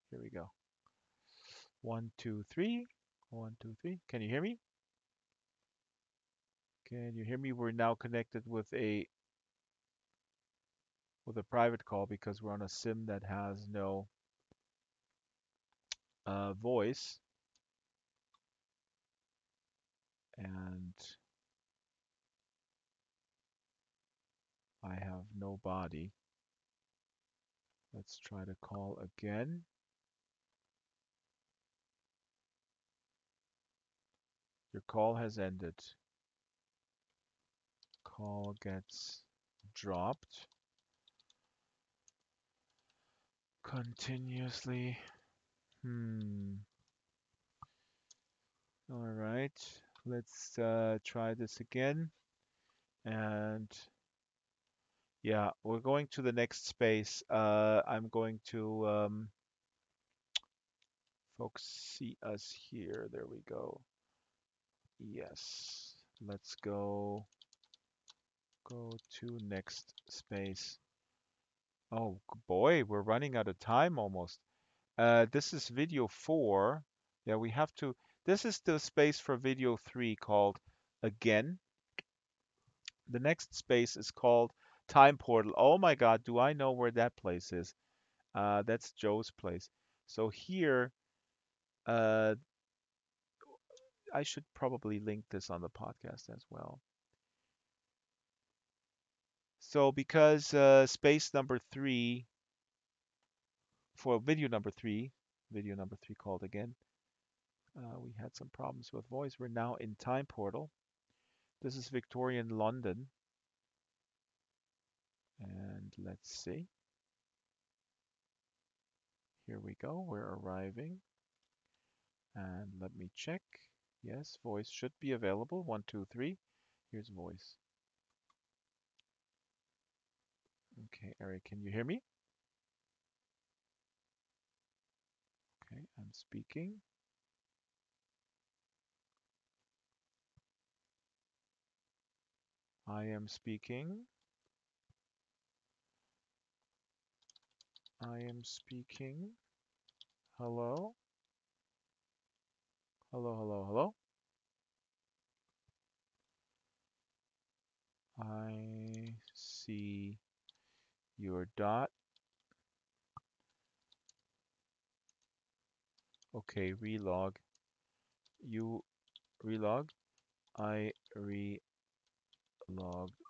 here we go. One, two, three. One, two, three. Can you hear me? Can you hear me? We're now connected with a private call because we're on a SIM that has no voice, and I have no body. Let's try to call again. Your call has ended. Call gets dropped continuously. Hmm. All right. Let's try this again. And yeah, we're going to the next space. I'm going to folks see us here. There we go. Yes. Let's go to next space. Oh boy, we're running out of time almost. This is video 4. Yeah, we have to. This is the space for video 3 called Again. The next space is called Time Portal. Oh my God, do I know where that place is? That's Joe's place. So here, uh, I should probably link this on the podcast as well. So because space number 3 for video number 3 called Again, we had some problems with voice. We're now in Time Portal. This is Victorian London. And let's see. Here we go. We're arriving. And let me check. Yes, voice should be available. One, two, three. Here's voice. Okay, Erik, can you hear me? Okay, I'm speaking. I am speaking. I am speaking. Hello? Hello, hello, hello. I see your dot. Okay, relog. You relog. I relogged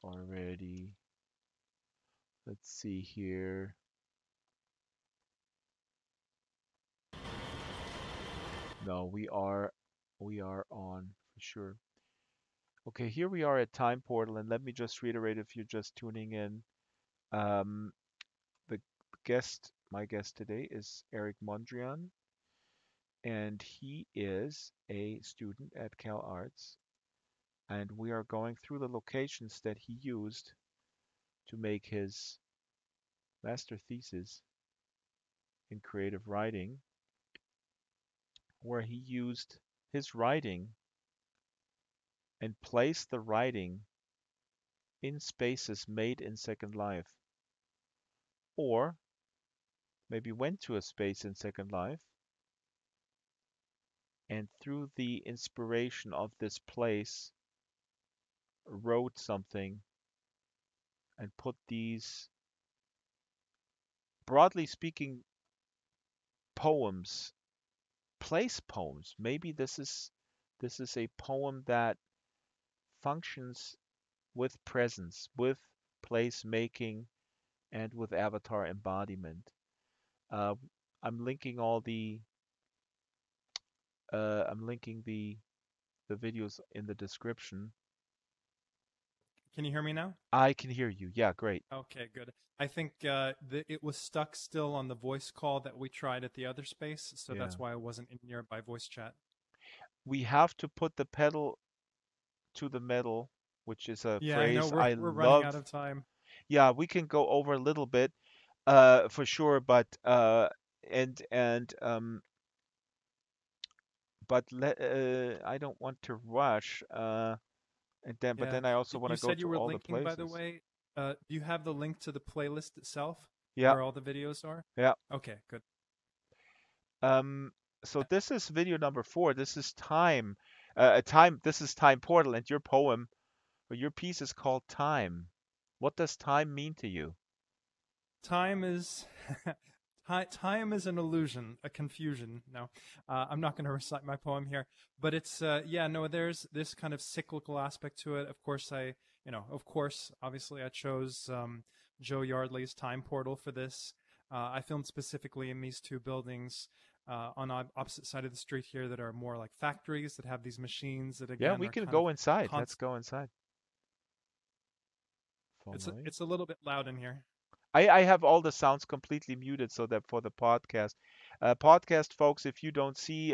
already. Let's see here. No, we are on for sure. Okay, here we are at Time Portal, and let me just reiterate if you're just tuning in. Um, the my guest today is Erik Mondrian, and he is a student at CalArts, and we are going through the locations that he used to make his master thesis in creative writing. where he used his writing and placed the writing in spaces made in Second Life, or maybe went to a space in Second Life and through the inspiration of this place wrote something and put these, broadly speaking, poems, place poems. Maybe this is a poem that functions with presence, with place making, and with avatar embodiment. Uh, I'm linking all the I'm linking the videos in the description. Can you hear me now? I can hear you. Yeah, great. Okay, good. I think it was stuck still on the voice call that we tried at the other space, so Yeah. that's why I wasn't in nearby voice chat. We have to put the pedal to the metal, which is a Yeah, I know phrase we're I we're running love. out of time. Yeah, we can go over a little bit, for sure, and I don't want to rush. But Yeah. then I also want You to go said to you were all the linking, by the places. way. Do you have the link to the playlist itself Yeah, where all the videos are? yeah. Okay, good. Um, so this is video number 4. This is time, time. This is Time Portal, and your poem or your piece is called Time. What does time mean to you? Time is time is an illusion, a confusion. No, I'm not going to recite my poem here, but it's yeah, no, there's this kind of cyclical aspect to it. Of course, of course, obviously, I chose Joe Yardley's Time Portal for this. I filmed specifically in these two buildings on opposite side of the street here that are more like factories that have these machines that Yeah, again we are can kind of go inside. Let's constant. go inside. It's Follow. it's a little bit loud in here. I have all the sounds completely muted so that for the podcast. Podcast folks, if you don't see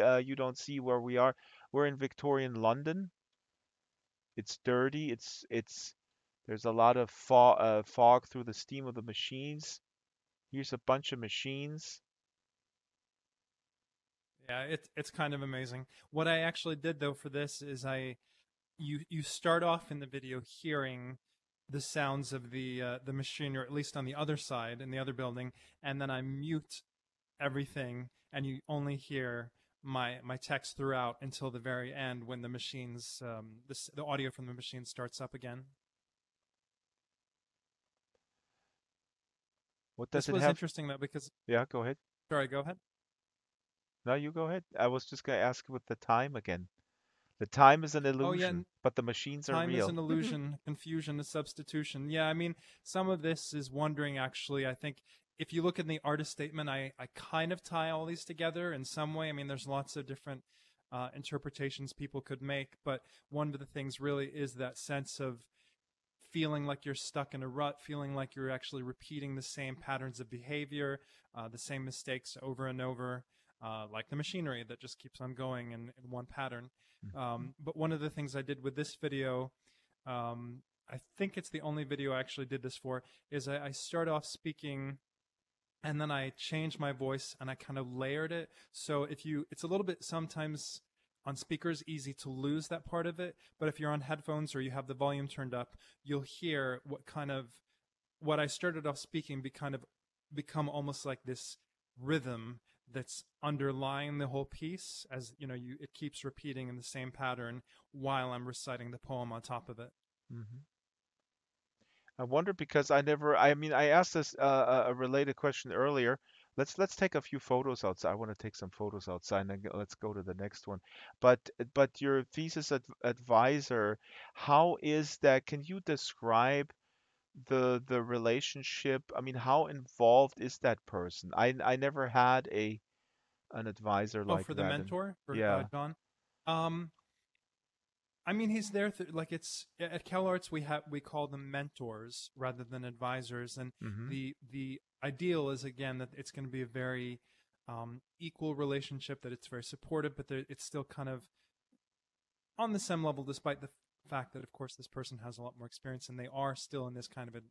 where we are. We're in Victorian London. It's dirty. It's there's a lot of fog through the steam of the machines. Here's a bunch of machines. Yeah, it's kind of amazing. What I actually did though for this is you start off in the video hearing the sounds of the machine, or at least on the other side in the other building, and then I mute everything, and you only hear my text throughout until the very end when the machines the audio from the machine starts up again. What does This it was have? interesting though because Yeah, go ahead. sorry, go ahead. No, you go ahead. I was just gonna ask with the time again. The time is an Oh yeah, illusion, but the machines are time is real. an illusion, confusion is substitution. Yeah, I mean, some of this is wondering actually. I think if you look in the artist statement, I kind of tie all these together in some way. I mean, there's lots of different interpretations people could make, but one of the things really is that sense of feeling like you're stuck in a rut, feeling like you're actually repeating the same patterns of behavior, the same mistakes over and over, like the machinery that just keeps on going in one pattern. But one of the things I did with this video, I think it's the only video I actually did this for, is I start off speaking and then I changed my voice and I kind of layered it. So it's a little bit sometimes on speakers easy to lose that part of it, but if you're on headphones or you have the volume turned up, you'll hear what I started off speaking become almost like this rhythm that's underlying the whole piece, as it keeps repeating in the same pattern while I'm reciting the poem on top of it. Hmm. I wonder because I mean, I asked this a related question earlier. Let's take a few photos outside. I want to take some photos outside, and then let's go to the next one. But your thesis advisor, how is that? Can you describe the relationship? I mean, how involved is that person? I never had a an advisor Oh, like for the that, and mentor for yeah. John. um I mean, he's there. Like it's at CalArts, we call them mentors rather than advisors, and Hmm. the ideal is again that it's going to be a very equal relationship, that it's very supportive, but it's still kind of on the same level, despite the fact that, of course, this person has a lot more experience and they are still in this kind of an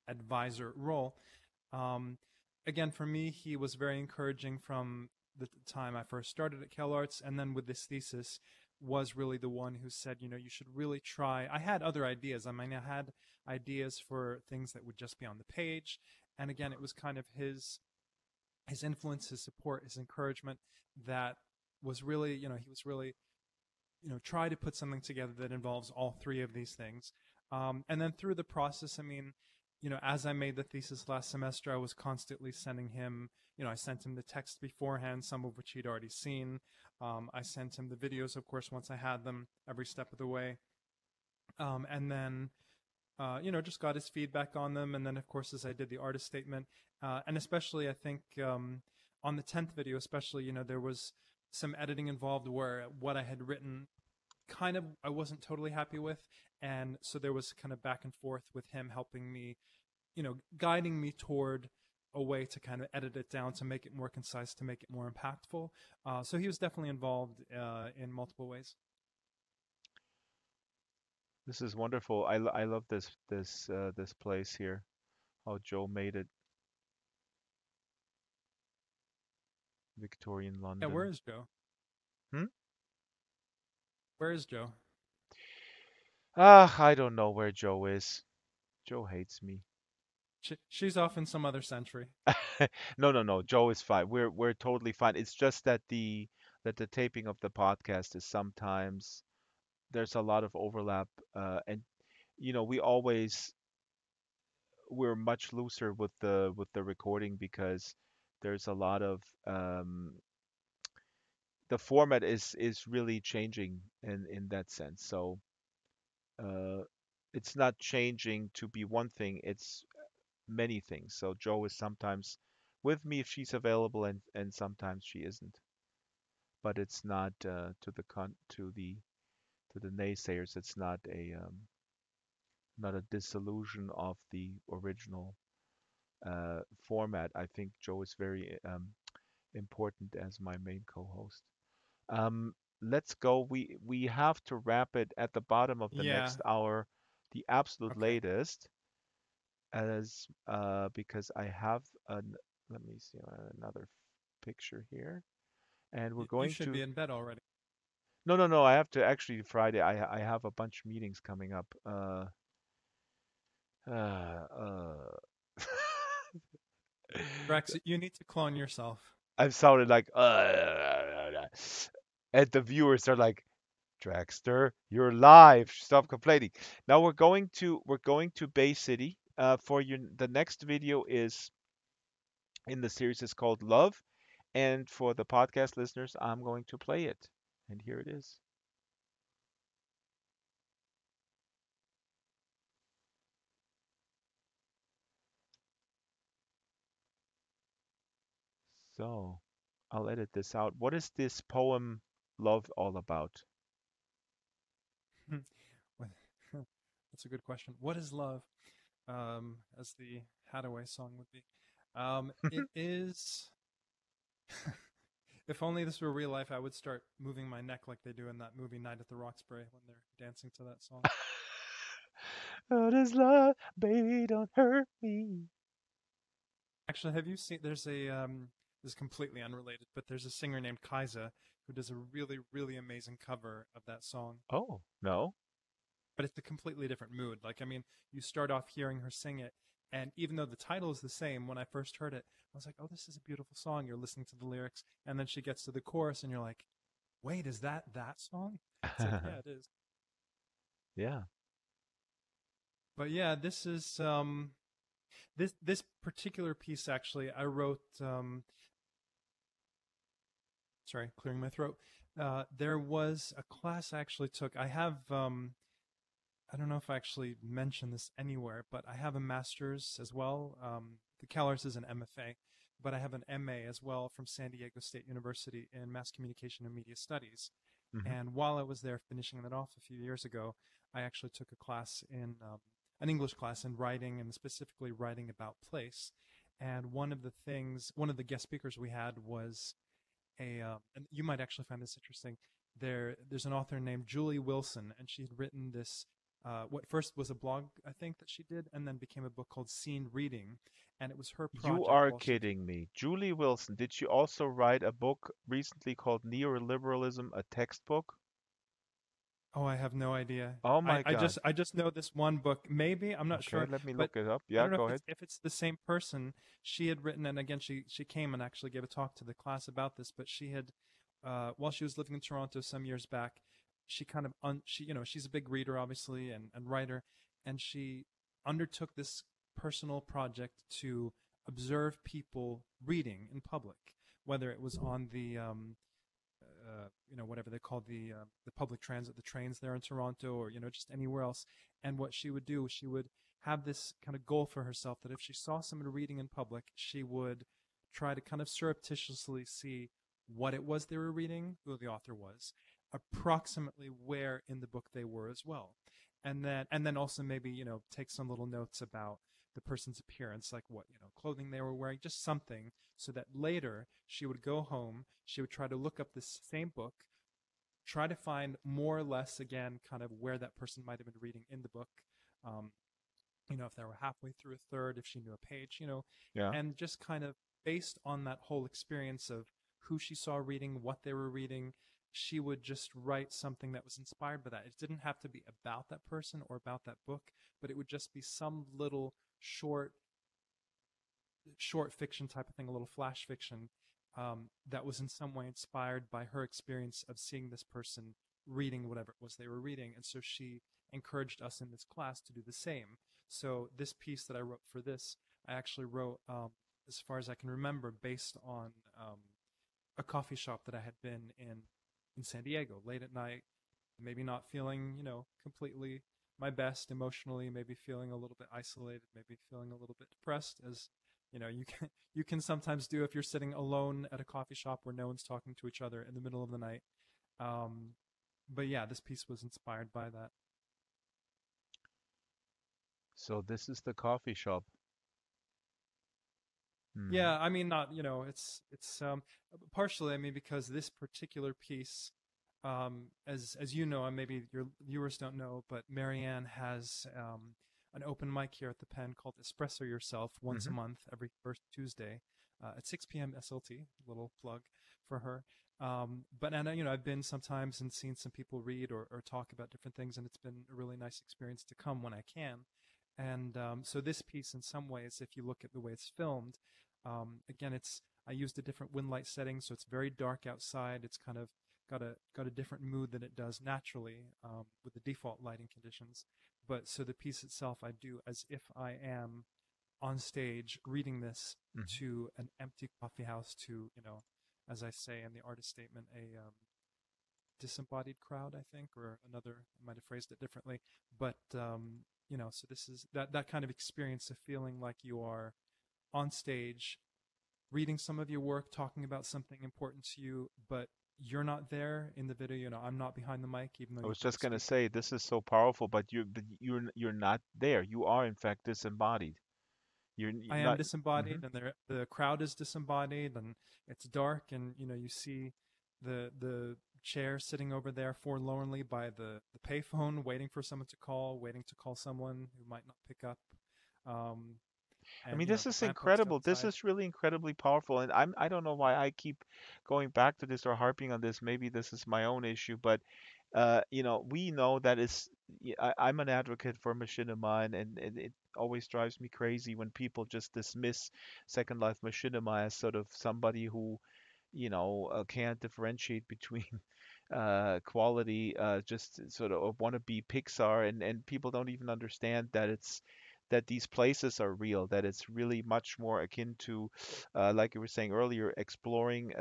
advisor role. Um, Again, for me, he was very encouraging from the time I first started at CalArts, and then with this thesis was really the one who said, you should really try. I had other ideas. I mean, I had ideas for things that would just be on the page, and again, it was kind of his influence, his support, his encouragement that was really, he was really, try to put something together that involves all three of these things. And then through the process, I mean, as I made the thesis last semester, I was constantly sending him, I sent him the text beforehand, some of which he'd already seen. I sent him the videos, of course, once I had them every step of the way. And then, just got his feedback on them. And then, of course, as I did the artist statement, and especially, I think, on the 10th video, especially, there was some editing involved where what I had written kind of I wasn't totally happy with. And so there was kind of back and forth with him helping me, guiding me toward a way to kind of edit it down to make it more concise, to make it more impactful. So he was definitely involved in multiple ways. This is wonderful. I love this place here. How Joe made it. Victorian Yeah, where London. is Joe? Hmm? Where is Joe? Ah, I don't know where Joe is. Joe hates me. She's off in some other century. No, no, no. Joe is fine. We're totally fine. It's just that the taping of the podcast is sometimes there's a lot of overlap, and we always we're much looser with the recording because there's a lot of the format is really changing in that sense. So uh, it's not changing to be one thing. It's many things. So Joe is sometimes with me if she's available, and sometimes she isn't. But it's not to the naysayers. It's not a disillusion of the original format. I think Joe is very important as my main co-host. Let's go. We have to wrap it at the bottom of the Yeah. next hour, the absolute Okay. latest, as because I have an let me see another picture here, and we're You going should to be in bed already. no, no, no. I have to actually Friday. I have a bunch of meetings coming up. Uh. Drax, you need to clone yourself. I've sounded like and the viewers are like, Dragster, you're live. Stop complaining. Now we're going to Bay City. For your the next video is in the series is called Love, and for the podcast listeners, I'm going to play it, and here it is. So I'll edit this out. What is this poem Love all about? What- That's a good question. What is love? As the Hadaway song would be. It is. If only this were real life, I would start moving my neck like they do in that movie Night at the Roxbury when they're dancing to that song. What is love, baby? Don't hurt me. Actually, have you seen? There's a this is completely unrelated, but there's a singer named Kaisa who does a really, really amazing cover of that song. Oh, no. But it's a completely different mood. Like, I mean, you start off hearing her sing it, and even though the title is the same, when I first heard it, I was like, "Oh, this is a beautiful song." You're listening to the lyrics, and then she gets to the chorus, and you're like, "Wait, is that song?" It's like, yeah, it is. Yeah. But yeah, this is this particular piece actually I wrote. Sorry, clearing my throat. There was a class I actually took. I have I don't know if I actually mentioned this anywhere, but I have a master's as well. The CalArts is an MFA, but I have an MA as well from San Diego State University in Mass Communication and Media Studies. Hmm. And while I was there finishing that off a few years ago, I actually took a class in an English class in writing and specifically writing about place. And one of the guest speakers we had was and you might actually find this interesting. There's an author named Julie Wilson, and she had written this. What first was a blog, I think, that she did, and then became a book called Scene Reading. and it was her You project are while she was. kidding me. Julie Wilson, did she also write a book recently called Neoliberalism, a textbook? Oh, I have no idea. Oh I, my I God. just I just know this one book. Maybe I'm not Okay, sure, let me but look it up. I Yeah, don't know go if ahead. it's the same person. She had written, and again, she came and actually gave a talk to the class about this. But she had, while she was living in Toronto some years back, she kind of she she's a big reader obviously and writer, and she undertook this personal project to observe people reading in public, whether it was on whatever they call the public transit, the trains there in Toronto, or just anywhere else. And what she would do, she would have this kind of goal for herself that if she saw someone reading in public, she would try to kind of surreptitiously see what it was they were reading, who the author was, approximately where in the book they were as well. And then also maybe, take some little notes about the person's appearance, like what, clothing they were wearing, just something, so that later she would go home, she would try to look up this same book, try to find more or less again kind of where that person might have been reading in the book. Um, if they were halfway through a third, if she knew a page, Yeah. and just kind of based on that whole experience of who she saw reading, what they were reading, she would just write something that was inspired by that. It didn't have to be about that person or about that book, but it would just be some little short short fiction type of thing, a little flash fiction, that was in some way inspired by her experience of seeing this person reading whatever it was they were reading. And so she encouraged us in this class to do the same. So this piece that I wrote for this, I actually wrote, as far as I can remember, based on a coffee shop that I had been in San Diego late at night, maybe not feeling, completely my best emotionally, maybe feeling a little bit isolated, maybe feeling a little bit depressed, as you can sometimes do if you're sitting alone at a coffee shop where no one's talking to each other in the middle of the night. Um, but yeah, this piece was inspired by that. So this is the coffee shop. Hmm. Yeah, I mean, not it's partially, I mean, because this particular piece, as you know, and maybe your viewers don't know, but Marianne has an open mic here at the Pen called Espresso Yourself once a Hmm. month, every first Tuesday at 6 p.m. SLT. Little plug for her. But and I've been sometimes and seen some people read or talk about different things, and it's been a really nice experience to come when I can. And so this piece, in some ways, if you look at the way it's filmed, again, I used a different wind light setting, so it's very dark outside. It's kind of got a different mood than it does naturally with the default lighting conditions. But so the piece itself, I do as if I am on stage reading this Hmm. to an empty coffee house, to as I say in the artist statement, a disembodied crowd, I think, or another, I might have phrased it differently. But so this is that kind of experience of feeling like you are on stage reading some of your work, talking about something important to you, but you're not there in the video. I'm not behind the mic, even though I you was hear me just gonna speaking. say this is so powerful, but you're not there. You are in fact disembodied. You're I am not. Hmm. disembodied, and the crowd is disembodied, and it's dark, and you see the chair sitting over there forlornly by the payphone, waiting for someone to call, waiting to call someone who might not pick up. Um, I and mean, this the is lamppost incredible. This outside. is really incredibly powerful, and I don't know why I keep going back to this or harping on this. Maybe this is my own issue, but we know that I'm an advocate for machinima, and it always drives me crazy when people just dismiss Second Life machinima as sort of somebody who, can't differentiate between quality, just sort of want to be Pixar, and people don't even understand that these places are real, that it's really much more akin to, like you were saying earlier, exploring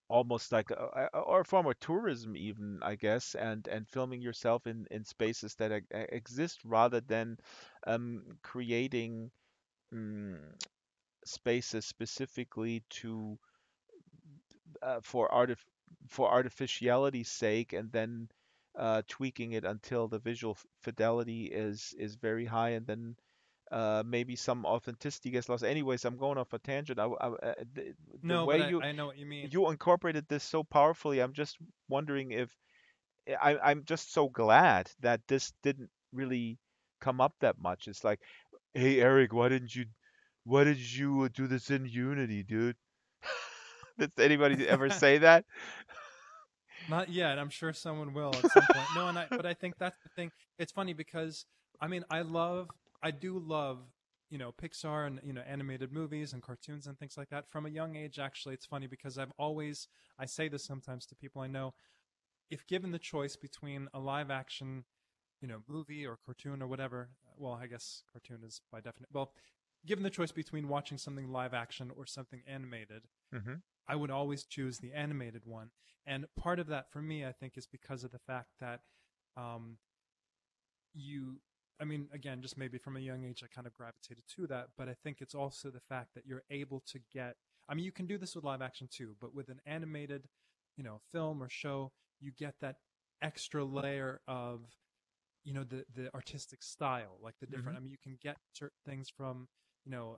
almost like or a form of tourism even, I guess, and filming yourself in spaces that exist rather than creating mm, spaces specifically to uh, for artif for artificiality's sake, and then tweaking it until the visual fidelity is very high, and then maybe some authenticity gets lost. Anyways, I'm going off a tangent. The No, way but you I know what you mean. you incorporated this so powerfully, I'm just wondering if I'm just so glad that this didn't really come up that much. It's like Hey Eric, why did you do this in Unity, dude? Does anybody ever say that? Not yet. I'm sure someone will at some point. No, but I think that's the thing. It's funny because I mean, I do love, Pixar and, animated movies and cartoons and things like that from a young age. Actually, it's funny because I say this sometimes to people I know, if given the choice between a live action, movie or cartoon or whatever, well, I guess cartoon is by definition, well, given the choice between watching something live action or something animated, Hmm. I would always choose the animated one. And part of that for me, I think, is because of the fact that um, you, I mean, again, just maybe from a young age, I kind of gravitated to that. But I think it's also the fact that you're able to get, I mean, you can do this with live action too, but with an animated, film or show, you get that extra layer of, the artistic style, like the Hmm. different, I mean, you can get certain things from,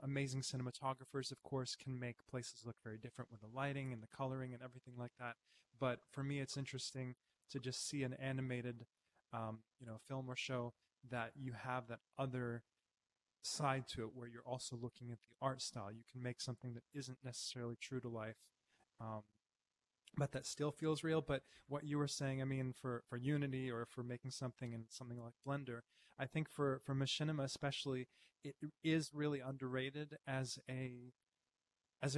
amazing cinematographers, of course, can make places look very different with the lighting and the coloring and everything like that. But for me, it's interesting to just see an animated, film or show that you have that other side to it where you're also looking at the art style. You can make something that isn't necessarily true to life, um, but that still feels real. But what you were saying, I mean, for Unity or for making something in something like Blender, I think for machinima especially, it is really underrated as a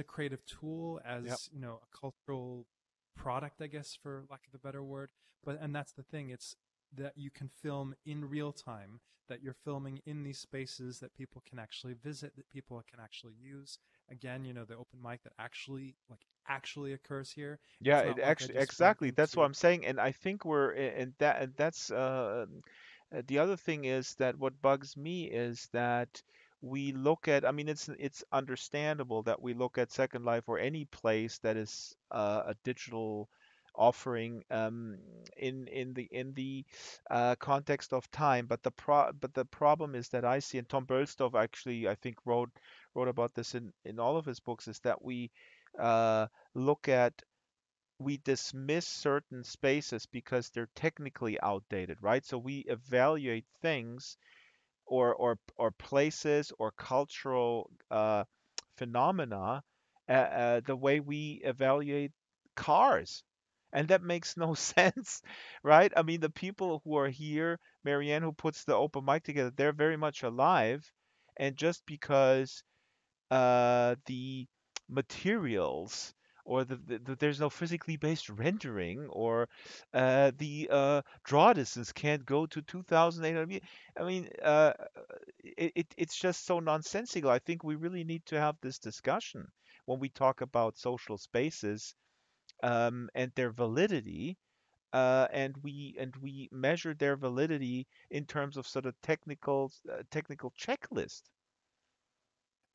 creative tool, Yep. as a cultural product, I guess, for lack of a better word. But and that's the thing, it's that you can film in real time, that you're filming in these spaces that people can actually visit, that people can actually use. Again, the open mic that actually occurs here. Yeah, It's it not like I actually just went exactly. That's what into I'm saying, and I think and that's the other thing is that what bugs me is that we look at. I mean, it's understandable that we look at Second Life or any place that is a digital offering in the context of time. But the problem is that I see, and Tom Berlstoff actually I think wrote about this in all of his books, is that uh, look at we dismiss certain spaces because they're technically outdated, right? So we evaluate things or places or cultural phenomena the way we evaluate cars. And that makes no sense, right? I mean, the people who are here, Marianne, who puts the open mic together, they're very much alive. And just because the materials or there's no physically based rendering or the draw distance can't go to 2,800 I mean it's just so nonsensical. I think we really need to have this discussion when we talk about social spaces and their validity and we measure their validity in terms of sort of technical checklist.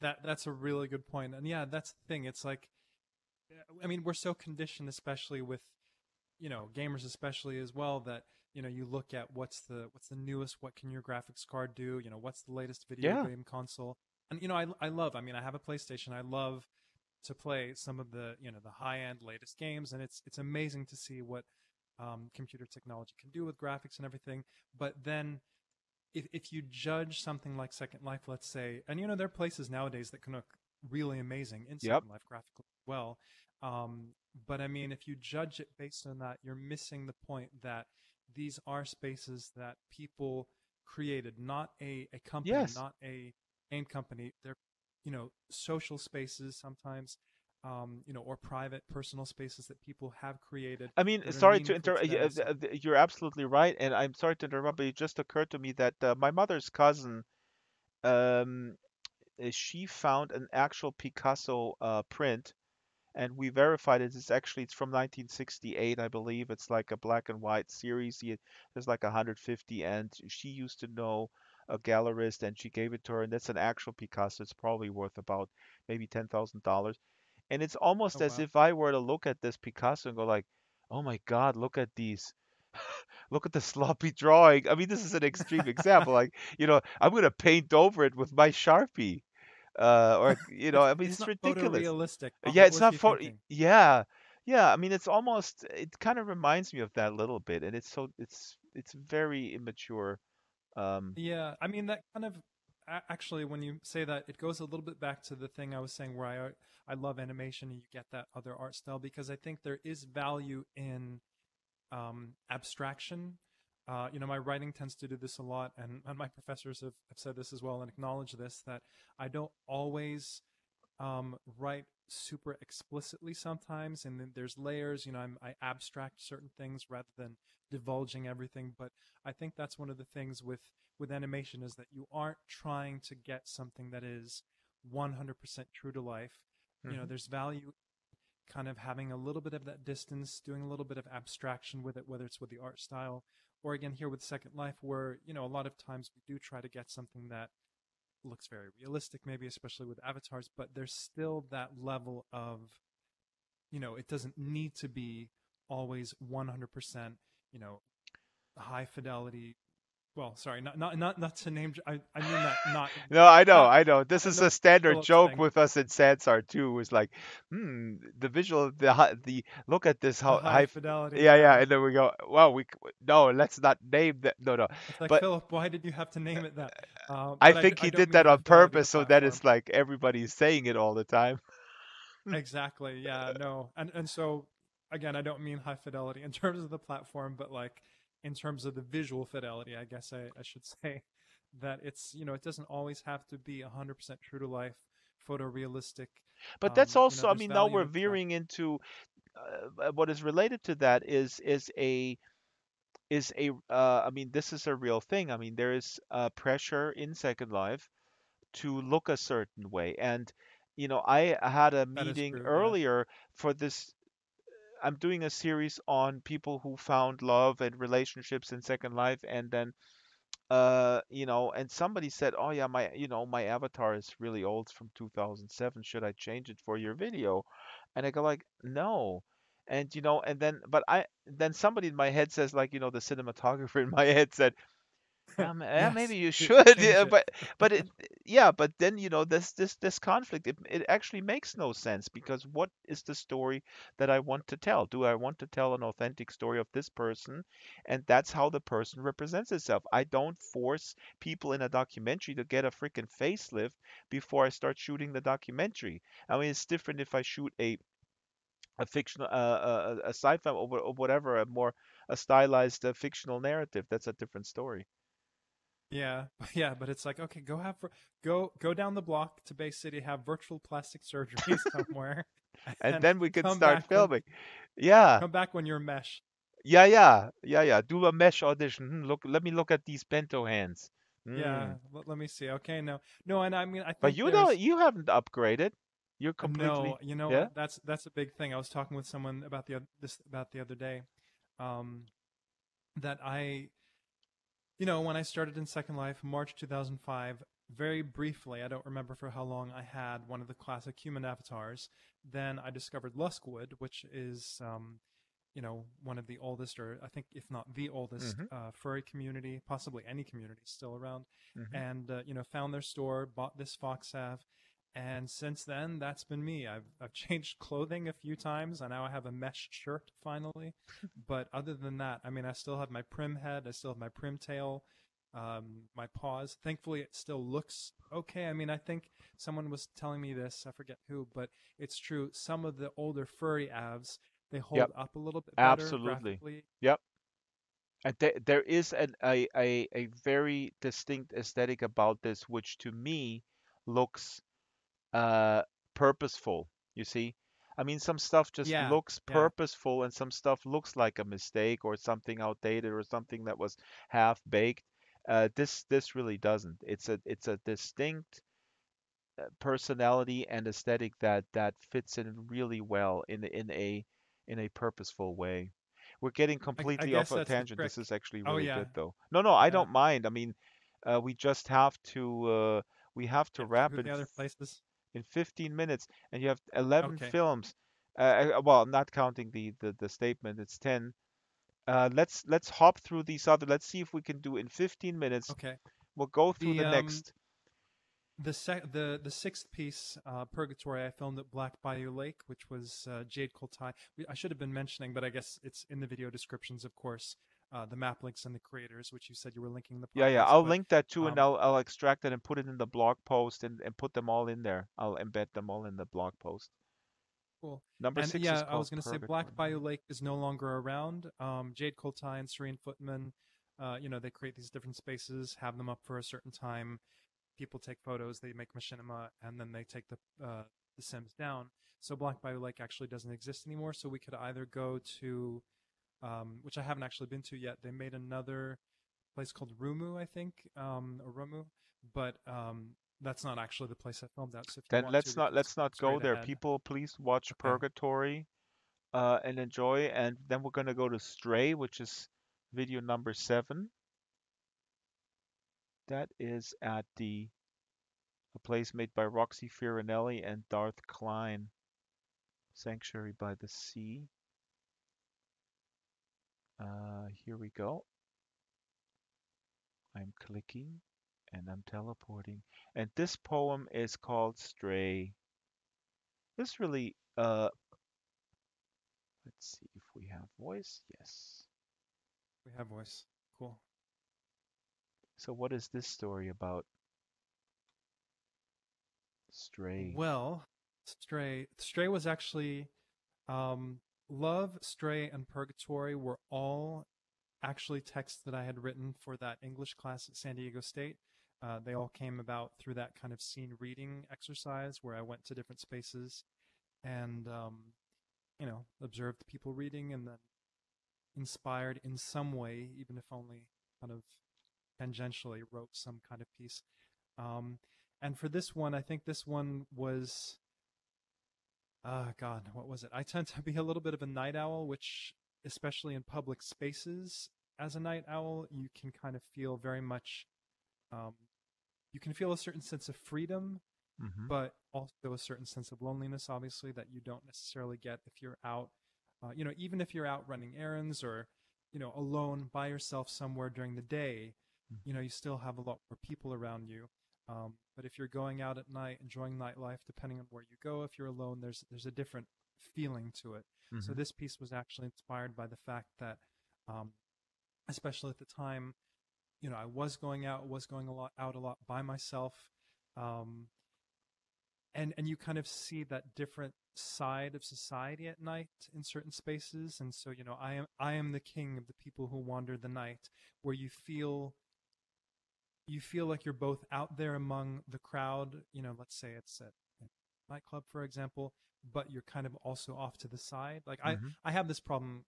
that's a really good point. And yeah, that's the thing. It's like, I mean, we're so conditioned, especially with gamers especially as well, that you look at what's the newest, what can your graphics card do, what's the latest video Yeah. game console. And I love, I mean, I have a PlayStation. I love to play some of the the high end latest games, and it's amazing to see what computer technology can do with graphics and everything. But then if you judge something like Second Life, let's say, and there are places nowadays that can look really amazing in Yep. Second Life graphically as well. Um, but I mean, if you judge it based on that, you're missing the point that these are spaces that people created, not a company, Yes. not a AIM company. They're social spaces sometimes, or private personal spaces that people have created I mean, that are sorry to meaningful interrupt. to them. So You're absolutely right, and I'm sorry to interrupt, but it just occurred to me that my mother's cousin, um, she found an actual Picasso print, and we verified it. It's from 1968, I believe. It's like a black and white series. There's like 150, and she used to know a gallerist, and she gave it to her, and that's an actual Picasso. It's probably worth about maybe $10,000. And it's almost oh as wow. if I were to look at this Picasso and go like, "Oh my God, look at these. Look at the sloppy drawing." I mean, this is an extreme example. Like, I'm gonna paint over it with my Sharpie. Or, I mean, It's it's not ridiculous. photorealistic, but Yeah, what it's was not he for, thinking? yeah. Yeah, I mean, it kind of reminds me of that a little bit, and it's very immature. Um, Yeah, I mean that kind of. actually, when you say that, it goes a little bit back to the thing I was saying where I love animation and you get that other art style because I think there is value in abstraction. My writing tends to do this a lot, and my professors have said this as well and acknowledge this, that I don't always write super explicitly sometimes, and then there's layers. I abstract certain things rather than divulging everything. But I think that's one of the things with animation is that you aren't trying to get something that is 100% true to life. Hmm. There's value kind of having a little bit of that distance, doing a little bit of abstraction with it, whether it's with the art style or again here with Second Life, where a lot of times we do try to get something that looks very realistic, maybe especially with avatars, but there's still that level of it doesn't need to be always 100% you know high fidelity. Well, sorry, not to name. I mean that No, I know, not I know. This not is in the a standard Phillips joke thing. with us in Sansar too. It's like, the visual, the look at this The how high high, fidelity, yeah, yeah, yeah. and then we go, well, no, let's not name that. No, no, It's like, but Philip, why did you have to name it that? I But think I he don't did mean that high on fidelity, the purpose so that platform. it's like everybody's saying it all the time. Exactly. Yeah. No. And so again, I don't mean high fidelity in terms of the platform, but like in terms of the visual fidelity, I guess I should say that it's it doesn't always have to be 100% true to life, photorealistic. But that's also, I There's mean, now value we're in abstract. veering into what is related to that I mean, this is a real thing. I mean, there is pressure in Second Life to look a certain way. And, I had a That is meeting true. Yeah. earlier for this. I'm doing a series on people who found love and relationships in Second Life. And then, and somebody said, oh, yeah, my avatar is really old, it's from 2007. Should I change it for your video? And I go like, no. And, then somebody in my head says, like, the cinematographer in my head said, yeah, maybe Yes. you should, Change it. but yeah, but then this conflict, it actually makes no sense because what is the story that I want to tell? Do I want to tell an authentic story of this person, and that's how the person represents itself? I don't force people in a documentary to get a freaking facelift before I start shooting the documentary. I mean, it's different if I shoot a fictional a sci-fi or whatever, a stylized fictional narrative. That's a different story. Yeah, yeah, but it's like, okay, go down the block to Bay City, have virtual plastic surgery somewhere, And and then we can come start back when filming. Yeah, you're mesh. yeah, yeah, yeah, yeah. Do a mesh audition. Let me look at these bento hands. Hmm. Yeah, let me see. Okay, no, and I mean, I But think there's you haven't upgraded. You're no, completely, you know yeah. what? That's a big thing. I was talking with someone about the other day, um, that when I started in Second Life, March 2005, very briefly, I don't remember for how long, I had one of the classic human avatars. Then I discovered Luskwood, which is, one of the oldest, or I think if not the oldest, Hmm. furry community, possibly any community still around. Hmm. And, found their store, bought this Fox Ave. And since then, that's been me. I've changed clothing a few times. I now have a mesh shirt finally. But other than that, I mean, I still have my prim head. I still have my prim tail, my paws. Thankfully, it still looks okay. I mean, I think someone was telling me this. I forget who, but it's true. Some of the older furry avs, they Yep, hold up a little bit better absolutely. graphically. Yep. And there is a very distinct aesthetic about this, which to me looks uh, purposeful. You see, I mean, some stuff just Yeah, looks yeah. purposeful, and some stuff looks like a mistake or something outdated or something that was half baked. This really doesn't. It's a distinct personality and aesthetic that fits in really well in a purposeful way. We're getting I completely off guess a that's the tangent. trick. This is actually Oh really yeah, good though. No, no, I yeah. don't mind. I mean, we just have to You have to wrap go to other places. in 15 minutes, and you have 11 Okay, films. Well, not counting the statement, it's 10. Let's hop through these other. Let's see if we can do in 15 minutes. okay. We'll go through The the next. the sixth piece, Purgatory, I filmed at Black Bayou Lake, which was Jade Coltai. I should have been mentioning, but I guess it's in the video descriptions, of course. the map links and the creators, which you said you were linking in the Yeah, yeah. podcast. I'll But link that too, and um, I'll extract it and put it in the blog post and put them all in there. I'll embed them all in the blog post. cool. Number And six is yeah, I called was going to say Black Purgatory. Bayou Lake is no longer around. Jade Coltai and Serene Footman, they create these different spaces, have them up for a certain time. People take photos, they make machinima, and then they take the Sims down. So Black Bayou Lake actually doesn't exist anymore. So we could either go to, which I haven't actually been to yet. They made another place called Rumu, I think, or Rumu, but that's not actually the place I filmed at. So if you Then want to, we could let's skip not go straight there. ahead. People, please watch Okay. Purgatory and enjoy. And then we're gonna go to Stray, which is video number 7. That is at a place made by Roxy Fiorelli and Darth Klein, Sanctuary by the Sea. Here we go. I'm clicking and I'm teleporting. And this poem is called Stray. This really, let's see if we have voice. Yes. We have voice. Cool. So what is this story about? Stray. Well, Stray was actually um, Love, Stray, and Purgatory were all actually texts that I had written for that English class at San Diego State. They all came about through that kind of scene reading exercise where I went to different spaces and observed people reading and then inspired in some way, even if only kind of tangentially, wrote some kind of piece. Um, and for this one, I think this one was, God, what was it? I tend to be a little bit of a night owl, which, especially in public spaces, as a night owl, you can kind of feel very much, um, you can feel a certain sense of freedom, Mm-hmm. but also a certain sense of loneliness, obviously, that you don't necessarily get if you're out, even if you're out running errands or, alone by yourself somewhere during the day, you still have a lot more people around you. But if you're going out at night, enjoying nightlife, depending on where you go, if you're alone, there's a different feeling to it. So Mm-hmm. this piece was actually inspired by the fact that, um, especially at the time, I was going out a lot by myself. Um, and you kind of see that different side of society at night in certain spaces, and so I am the king of the people who wander the night, where you feel like you're both out there among the crowd, let's say it's at a nightclub, for example, but you're kind of also off to the side. Like i Mm-hmm. i have this problem,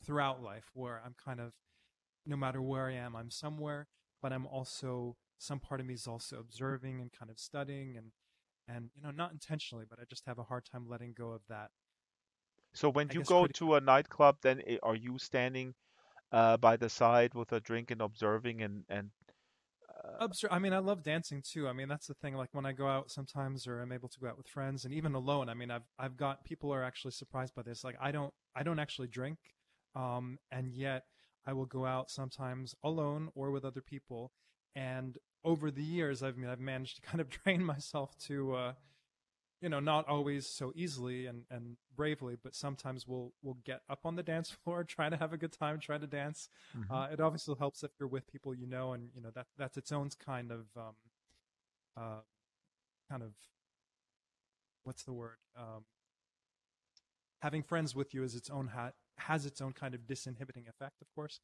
throughout life, where I'm kind of, no matter where I am, I'm somewhere, but I'm also, some part of me is also observing and kind of studying, and not intentionally, but I just have a hard time letting go of that, So when I you guess, go critical. to a nightclub, then are you standing by the side with a drink and observing and I mean, I love dancing too. I mean, that's the thing. Like when I go out sometimes, or I'm able to go out with friends, and even alone. I mean, I've got people are actually surprised by this. Like I don't actually drink, and yet I will go out sometimes alone or with other people. And over the years, I've managed to kind of train myself to, not always so easily and bravely, but sometimes we'll get up on the dance floor, try to have a good time, try to dance. Mhm. It obviously helps if you're with people, and that's its own uh, kind of, what's the word? Having friends with you is its own has its own kind of disinhibiting effect, of course.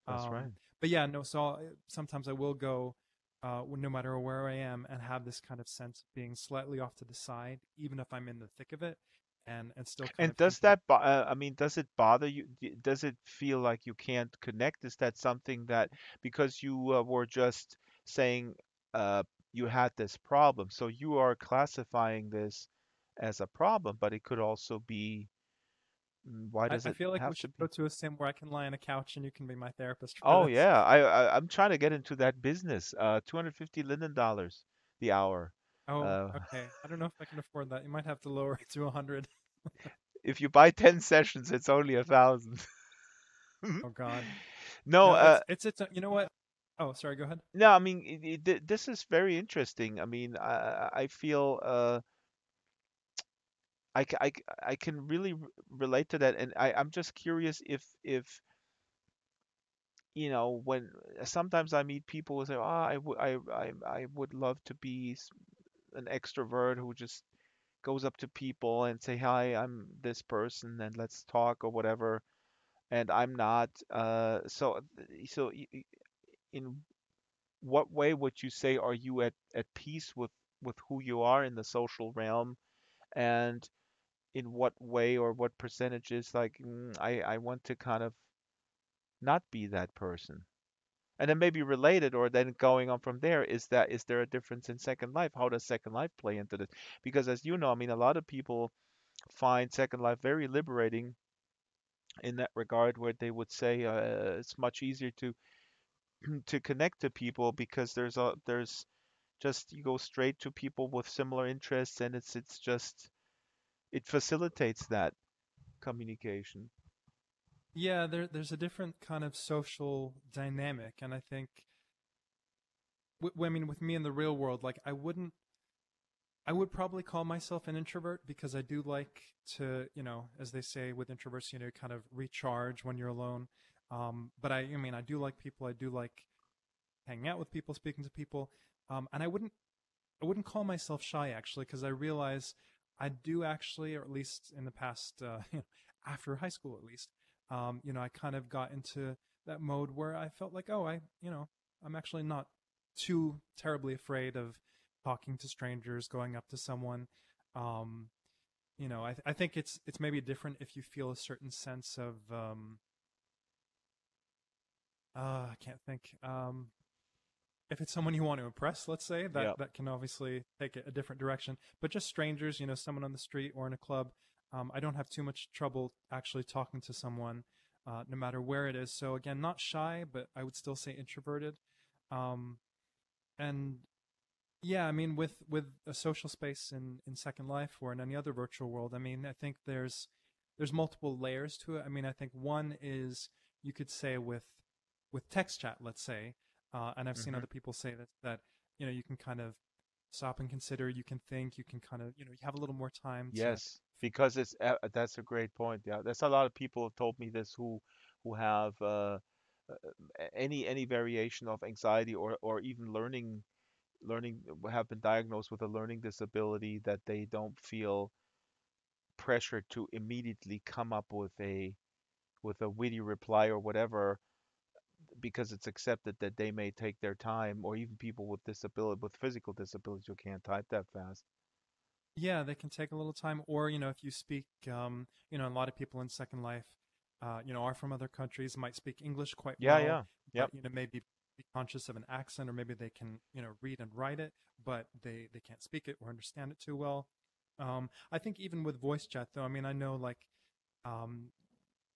That's right. But yeah, no. So sometimes I will go, no matter where I am, and have this kind of sense of being slightly off to the side, even if I'm in the thick of it, and still kind And of does continue. that, I mean, does it bother you? Does it feel like you can't connect? Is that something that, because you were just saying uh, you had this problem, so you are classifying this as a problem, but it could also be, why I, does I it feel like we have to should go be? to a sim where I can lie on a couch and you can be my therapist for Oh this. yeah, I'm trying to get into that business. 250 Linden dollars the hour. Oh, Uh, okay. I don't know if I can afford that. You might have to lower it to 100. if you buy 10 sessions, it's only 1,000. Oh God. No, No, it's you know what? Oh, sorry. Go ahead. no, I mean, this is very interesting. I mean, I feel I can really relate to that, and I'm just curious if when sometimes I meet people who say, "Oh, I would love to be an extrovert who just goes up to people and say, "Hi, I'm this person and let's talk," or whatever. And I'm not. In what way would you say are you at peace with who you are in the social realm? And in what way or what percentage is like, I want to kind of not be that person? And then maybe related, or then going on from there, is there a difference in Second Life? How does Second Life play into this? Because as you know, I mean, a lot of people find Second Life very liberating in that regard, where they would say it's much easier to to connect to people because there's just you go straight to people with similar interests, and it's just it facilitates that communication. Yeah, there's a different kind of social dynamic, and I think, I mean, with me in the real world, like I would probably call myself an introvert because I do like to, as they say with introverts, kind of recharge when you're alone. But I mean, I do like people. I do like hanging out with people, speaking to people. And I wouldn't call myself shy actually, because I realize I do actually, or at least in the past, after high school at least, I kind of got into that mode where I felt like, oh, I'm actually not too terribly afraid of talking to strangers, going up to someone. Um, I think it's maybe different if you feel a certain sense of, I can't think. If it's someone you want to impress, let's say, that Yeah. that can obviously take it a different direction. But just strangers, someone on the street or in a club, I don't have too much trouble actually talking to someone, no matter where it is. So again, not shy, but I would still say introverted. Um, and yeah, I mean, with a social space in Second Life or in any other virtual world, I mean, I think there's multiple layers to it. I mean, I think one is you could say with text chat, let's say, and I've seen Hmm. other people say that you can kind of stop and consider, you can think, you can kind of you have a little more time to. Yes, because it's that's a great point. Yeah, there's a lot of people have told me this who have any variation of anxiety or even learning have been diagnosed with a learning disability that they don't feel pressure to immediately come up with a witty reply or whatever because it's accepted that they may take their time, or even people with physical disabilities who can't type that fast. Yeah, they can take a little time, or if you speak, a lot of people in Second Life, are from other countries, might speak English quite Yeah, well, yeah. but Yep. maybe be conscious of an accent, or maybe they can, read and write it, but they can't speak it or understand it too well. I think even with voice chat, though, I mean, I know like, um,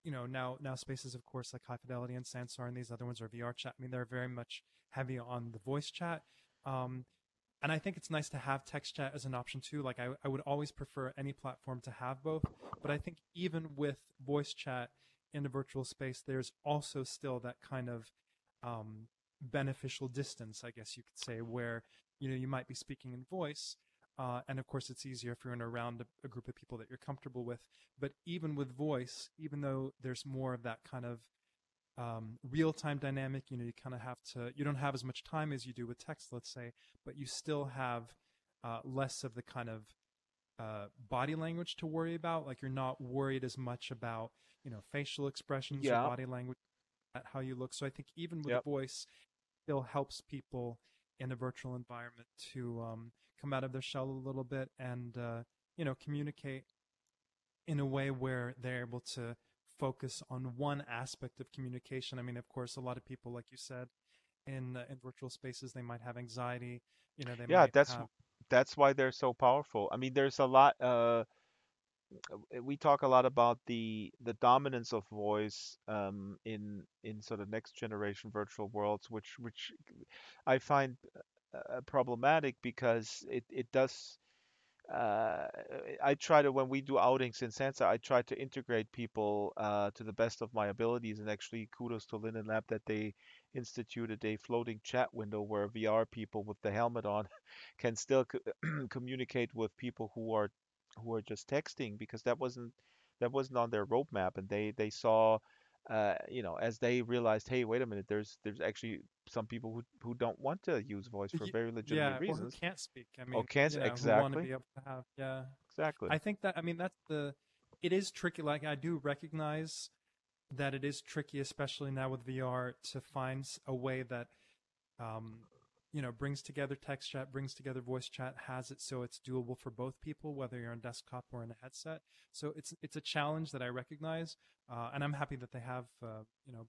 now spaces, of course, like High Fidelity and Sansar and these other ones, or VR chat. I mean, they're very much heavy on the voice chat. Um, and I think it's nice to have text chat as an option too. Like I would always prefer any platform to have both. But I think even with voice chat in a virtual space, there's also still that kind of beneficial distance, I guess you could say, where you might be speaking in voice, and of course it's easier if you're in around a group of people that you're comfortable with. But even with voice, even though there's more of that kind of real time dynamic. You kind of have to, you don't have as much time as you do with text, let's say, but you still have less of the kind of body language to worry about. Like you're not worried as much about, facial expressions or Yeah. body language, at how you look. So I think even with Yep. voice, still helps people in a virtual environment to come out of their shell a little bit and, communicate in a way where they're able to focus on one aspect of communication. I mean, of course, a lot of people, like you said, in virtual spaces, they might have anxiety. They Yeah, might have. that's why they're so powerful. I mean, there's a lot we talk a lot about the dominance of voice in sort of next generation virtual worlds, which I find problematic because it does uh, I try to when we do outings in Sansa, I try to integrate people to the best of my abilities. And actually, kudos to Linden Lab that they instituted a floating chat window where VR people with the helmet on can still communicate with people who are just texting because that wasn't on their roadmap, and they saw. as they realized, hey, wait a minute, there's actually some people who don't want to use voice for very legitimate Yeah, or who reasons. can't speak. I Oh, mean, can't who want to exactly, be able to have, yeah. exactly. I think that, I mean, it is tricky. Like, I do recognize that it is tricky, especially now with VR, to find a way that, um, brings together text chat, brings together voice chat, has it so it's doable for both people, whether you're on desktop or in a headset. So it's a challenge that I recognize, and I'm happy that they have,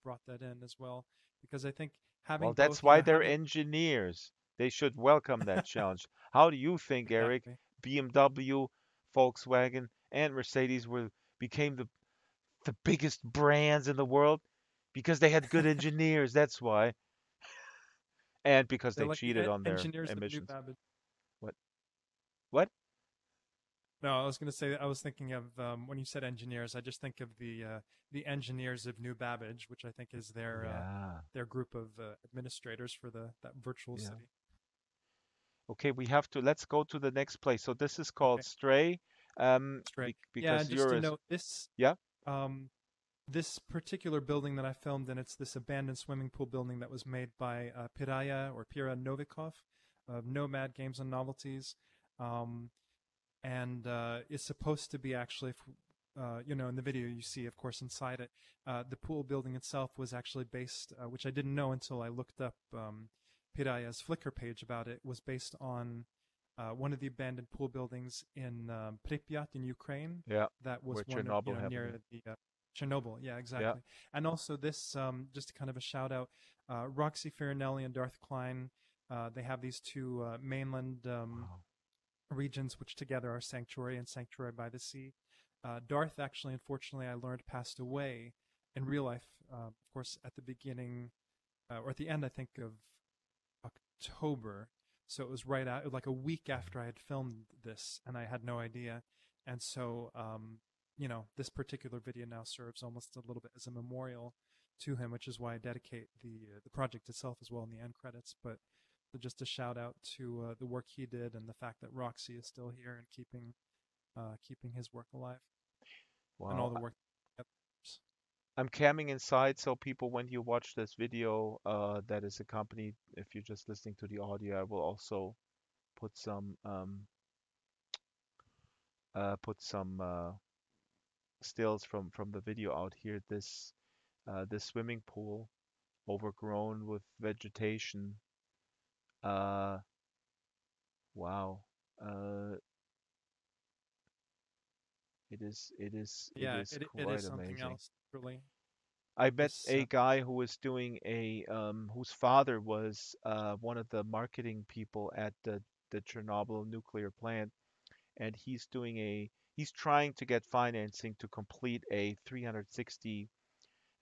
brought that in as well, because I think Well, having that's both, why they're having engineers. They should welcome that challenge. How do you think, Eric, exactly. BMW, Volkswagen, and Mercedes became the biggest brands in the world? Because they had good engineers, that's why. And because They're they like the cheated on their engineers of New emissions. Babbage. What? What? No, I was going to say I was thinking of when you said engineers, I just think of the engineers of New Babbage, which I think is Yeah. their group of administrators for the that virtual Yeah. city. Okay, let's go to the next place. So this is called Okay, Stray, straight. Yeah, because and just to you're a, note this yeah? um, this particular building that I filmed in, it's this abandoned swimming pool building that was made by Piraya or Pira Novikov of Nomad Games and Novelties. Um, and it's supposed to be actually, in the video you see, of course, inside it, the pool building itself was actually based, which I didn't know until I looked up Piraya's Flickr page about it, was based on one of the abandoned pool buildings in Pripyat in Ukraine. Yeah. That was Where one of, Chernobyl happened. near the Chernobyl. Yeah, Yeah. exactly. And also this, just kind of a shout out, Roxy Farinelli and Darth Klein. They have these two mainland Wow. regions which together are Sanctuary and Sanctuary by the Sea. Darth actually, unfortunately, I learned passed away in real life, of course, at the beginning, or at the end, I think, of October. So it was right out, like a week after I had filmed this, and I had no idea. And so, this particular video now serves almost a little bit as a memorial to him, which is why I dedicate the project itself as well in the end credits. But just a shout out to the work he did and the fact that Roxy is still here and keeping his work alive and all Wow. the work. I'm camming inside, so people, when you watch this video, that is accompanied, if you're just listening to the audio, I will also put some stills from the video out here. This swimming pool, overgrown with vegetation. Uh, wow. Uh, it Yeah, is it is quite something amazing. else, really. I met This a guy who was doing whose father was one of the marketing people at the Chernobyl nuclear plant, and he's trying to get financing to complete a 360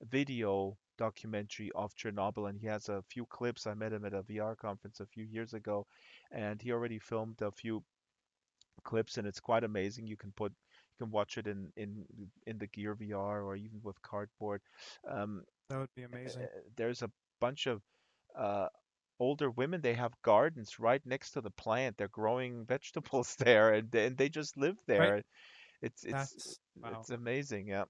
video documentary of Chernobyl, and he has a few clips. I met him at a VR conference a few years ago, and he already filmed a few clips, and it's quite amazing. You can watch it in the Gear VR or even with cardboard. Um, that would be amazing. there's a bunch of uh, older women. They have gardens right next to the plant. They're growing vegetables there, and they just live Right? there. It's it's That's wow. it's amazing, yeah.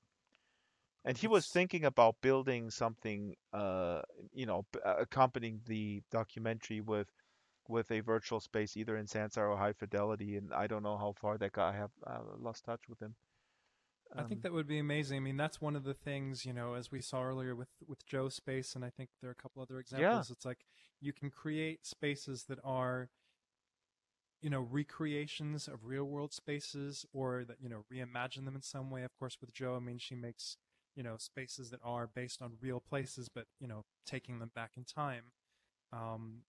And he was It's thinking about building something, accompanying the documentary with a virtual space, either in Sansar or High Fidelity. And I don't know how far that guy. I have lost touch with him. I think Um, that would be amazing. I mean, that's one of the things, as we saw earlier with Joe Space, and I think there are a couple other yeah, examples. It's like you can create spaces that are, recreations of real world spaces, or that, reimagine them in some way. Of course, with Joe, I mean, she makes, spaces that are based on real places, but, taking them back in time. Um,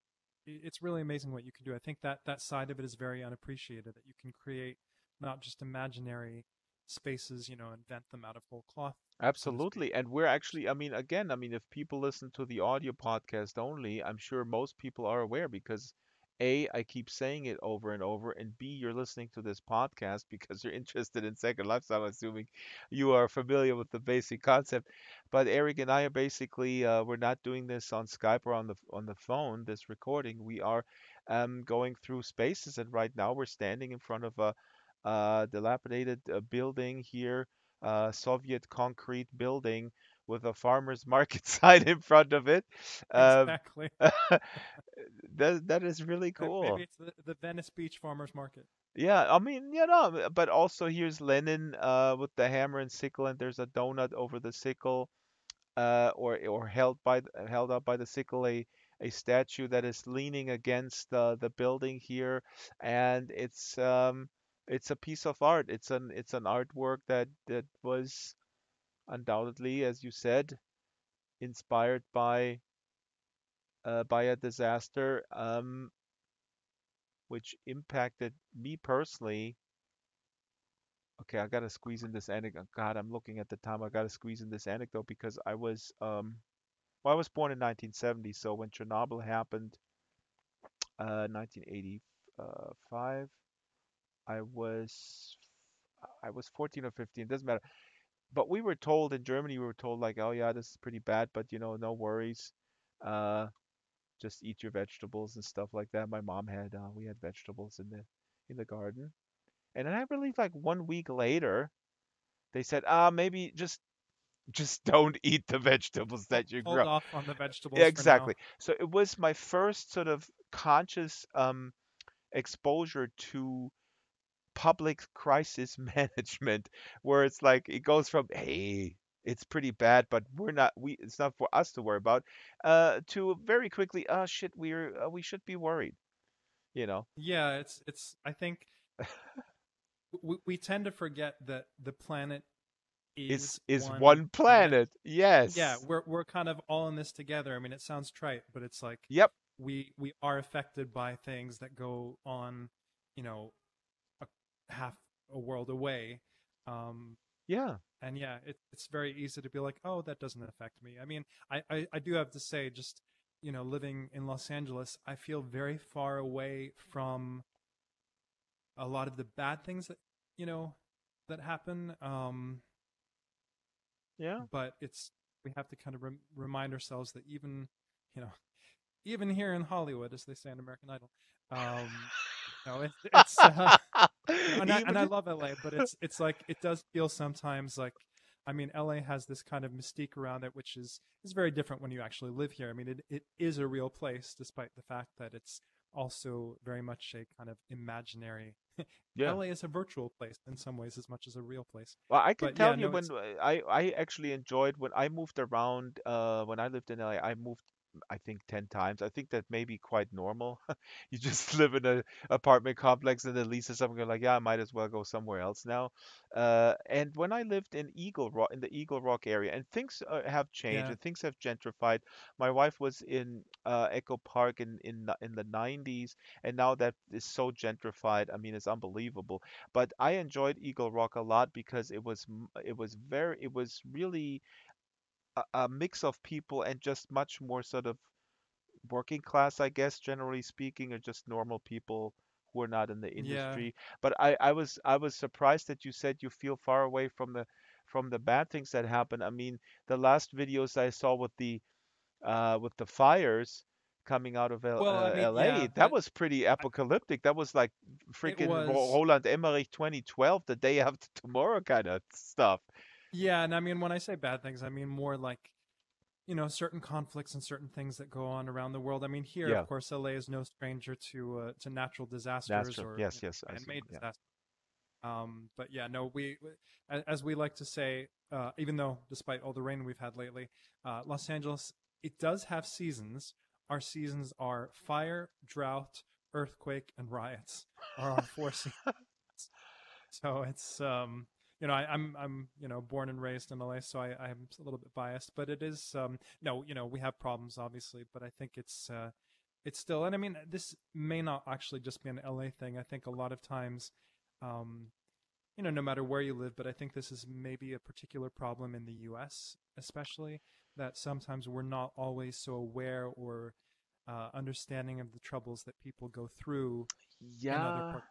it's really amazing what you can do. I think that that side of it is very unappreciated, that you can create not just imaginary spaces, invent them out of whole cloth, so to speak. absolutely. And we're actually, I mean, again, I mean, if people listen to the audio podcast only, I'm sure most people are aware because A, I keep saying it over and over, and B, you're listening to this podcast because you're interested in Second Life. So I'm assuming you are familiar with the basic concept. But Eric and I are basically, we're not doing this on Skype or on the phone, this recording. We are going through spaces, and right now we're standing in front of a dilapidated building here, Soviet concrete building with a farmer's market sign in front of it. Um, Exactly. that is really Maybe cool. it's the Venice Beach Farmers Market. Yeah, I mean, but also here's Lenin with the hammer and sickle, and there's a donut over the sickle, or held up by the sickle, a statue that is leaning against the building here, and it's a piece of art. It's an artwork that was undoubtedly, as you said, inspired by a disaster, which impacted me personally. Okay, I gotta squeeze in this anecdote. God, I'm looking at the time. I gotta squeeze in this anecdote because I was born in 1970, so when Chernobyl happened, 1985, I was I was 14 or 15. Doesn't matter. But we were told in Germany, we were told like, oh yeah, this is pretty bad, but no worries. Uh, just eat your vegetables and stuff like that. My mom had we had vegetables in the garden, and then I believe like 1 week later, they said, maybe just don't eat the vegetables that you Hold grow. off on the vegetables for now. Exactly. So it was my first sort of conscious exposure to public crisis management, where it's like it goes from, hey, it's pretty bad, but it's not for us to worry about, to very quickly, oh shit, we should be worried, you know. Yeah, it's. I think we tend to forget that the planet Is is is one one planet. planet. Yeah, Yes. we're kind of all in this together. I mean, it sounds trite, but it's like Yep. we are affected by things that go on, you know, a half a world away. Um, Yeah. and yeah, it's very easy to be like, oh, that doesn't affect me. I mean, I do have to say, just living in Los Angeles, I feel very far away from a lot of the bad things that you know that happen. Yeah. But we have to kind of remind ourselves that you know even here in Hollywood, as they say in American Idol, um, it's and I Even love LA, but it's like it does feel sometimes like, I mean, LA has this kind of mystique around it, which is very different when you actually live here. I mean, it is a real place, despite the fact that it's also very much a kind of imaginary. yeah. LA is a virtual place in some ways as much as a real place. Well, I can But yeah, tell you no, when it's I actually enjoyed when I moved around. When I lived in LA, I moved, I think, 10 times. I think that may be quite normal. You just live in an apartment complex and then leases something. You're like, yeah, I might as well go somewhere else now. And when I lived in Eagle Rock, in the Eagle Rock area, and things have changed yeah. and things have gentrified. My wife was in Echo Park in the 90s, and now that is so gentrified. I mean, it's unbelievable, but I enjoyed Eagle Rock a lot because it was really a mix of people and just much more sort of working class, I guess, generally speaking, or just normal people who are not in the Yeah. industry. But I was surprised that you said you feel far away from the bad things that happen. I mean, the last videos I saw with the fires coming out of Well, I mean, LA, yeah, that but was pretty I, apocalyptic. That was like it freaking was. Roland Emmerich 2012, the day after tomorrow kind of stuff. Yeah, and I mean, when I say bad things, I mean more like, certain conflicts and certain things that go on around the world. I mean, here, of Yeah, course, LA is no stranger to natural that's disasters true. or Yes, yes, I see. man-made Yeah. disasters. But yeah, no, as we like to say, even though despite all the rain we've had lately, Los Angeles, it does have seasons. Our seasons are fire, drought, earthquake, and riots. Are our four seasons. So it's I'm born and raised in LA, so I'm a little bit biased, but it is no, we have problems obviously, but I think it's still, and I mean, this may not actually just be an LA thing. I think a lot of times, um, no matter where you live, but I think this is maybe a particular problem in the US, especially, that sometimes we're not always so aware or understanding of the troubles that people go through in other Yeah, parts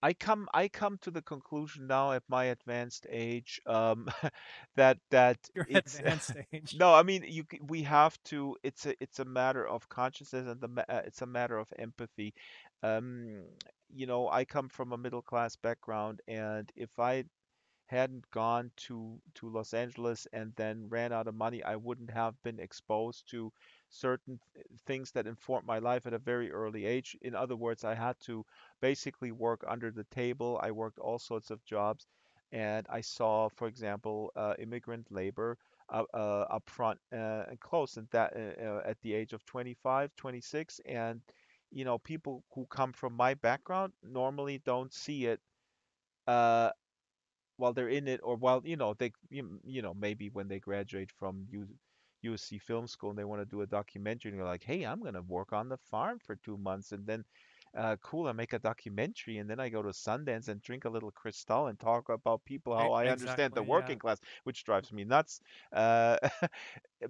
I come to the conclusion now at my advanced age, that of your it's advanced age. no, I mean we have to. It's a matter of consciousness and it's a matter of empathy. Um, I come from a middle class background, and if I hadn't gone to Los Angeles and then ran out of money, I wouldn't have been exposed to certain things that informed my life at a very early age. In other words, I had to basically work under the table. I worked all sorts of jobs, and I saw, for example, immigrant labor up front and close at the age of 25, 26, and people who come from my background normally don't see it uh, while they're in it, or while maybe when they graduate from USC Film School and they want to do a documentary, and you're like, hey, I'm gonna work on the farm for 2 months, and then cool, I make a documentary, and then I go to Sundance and drink a little Cristal and talk about people how I understand the Exactly. Yeah. working class, which drives me nuts. Uh,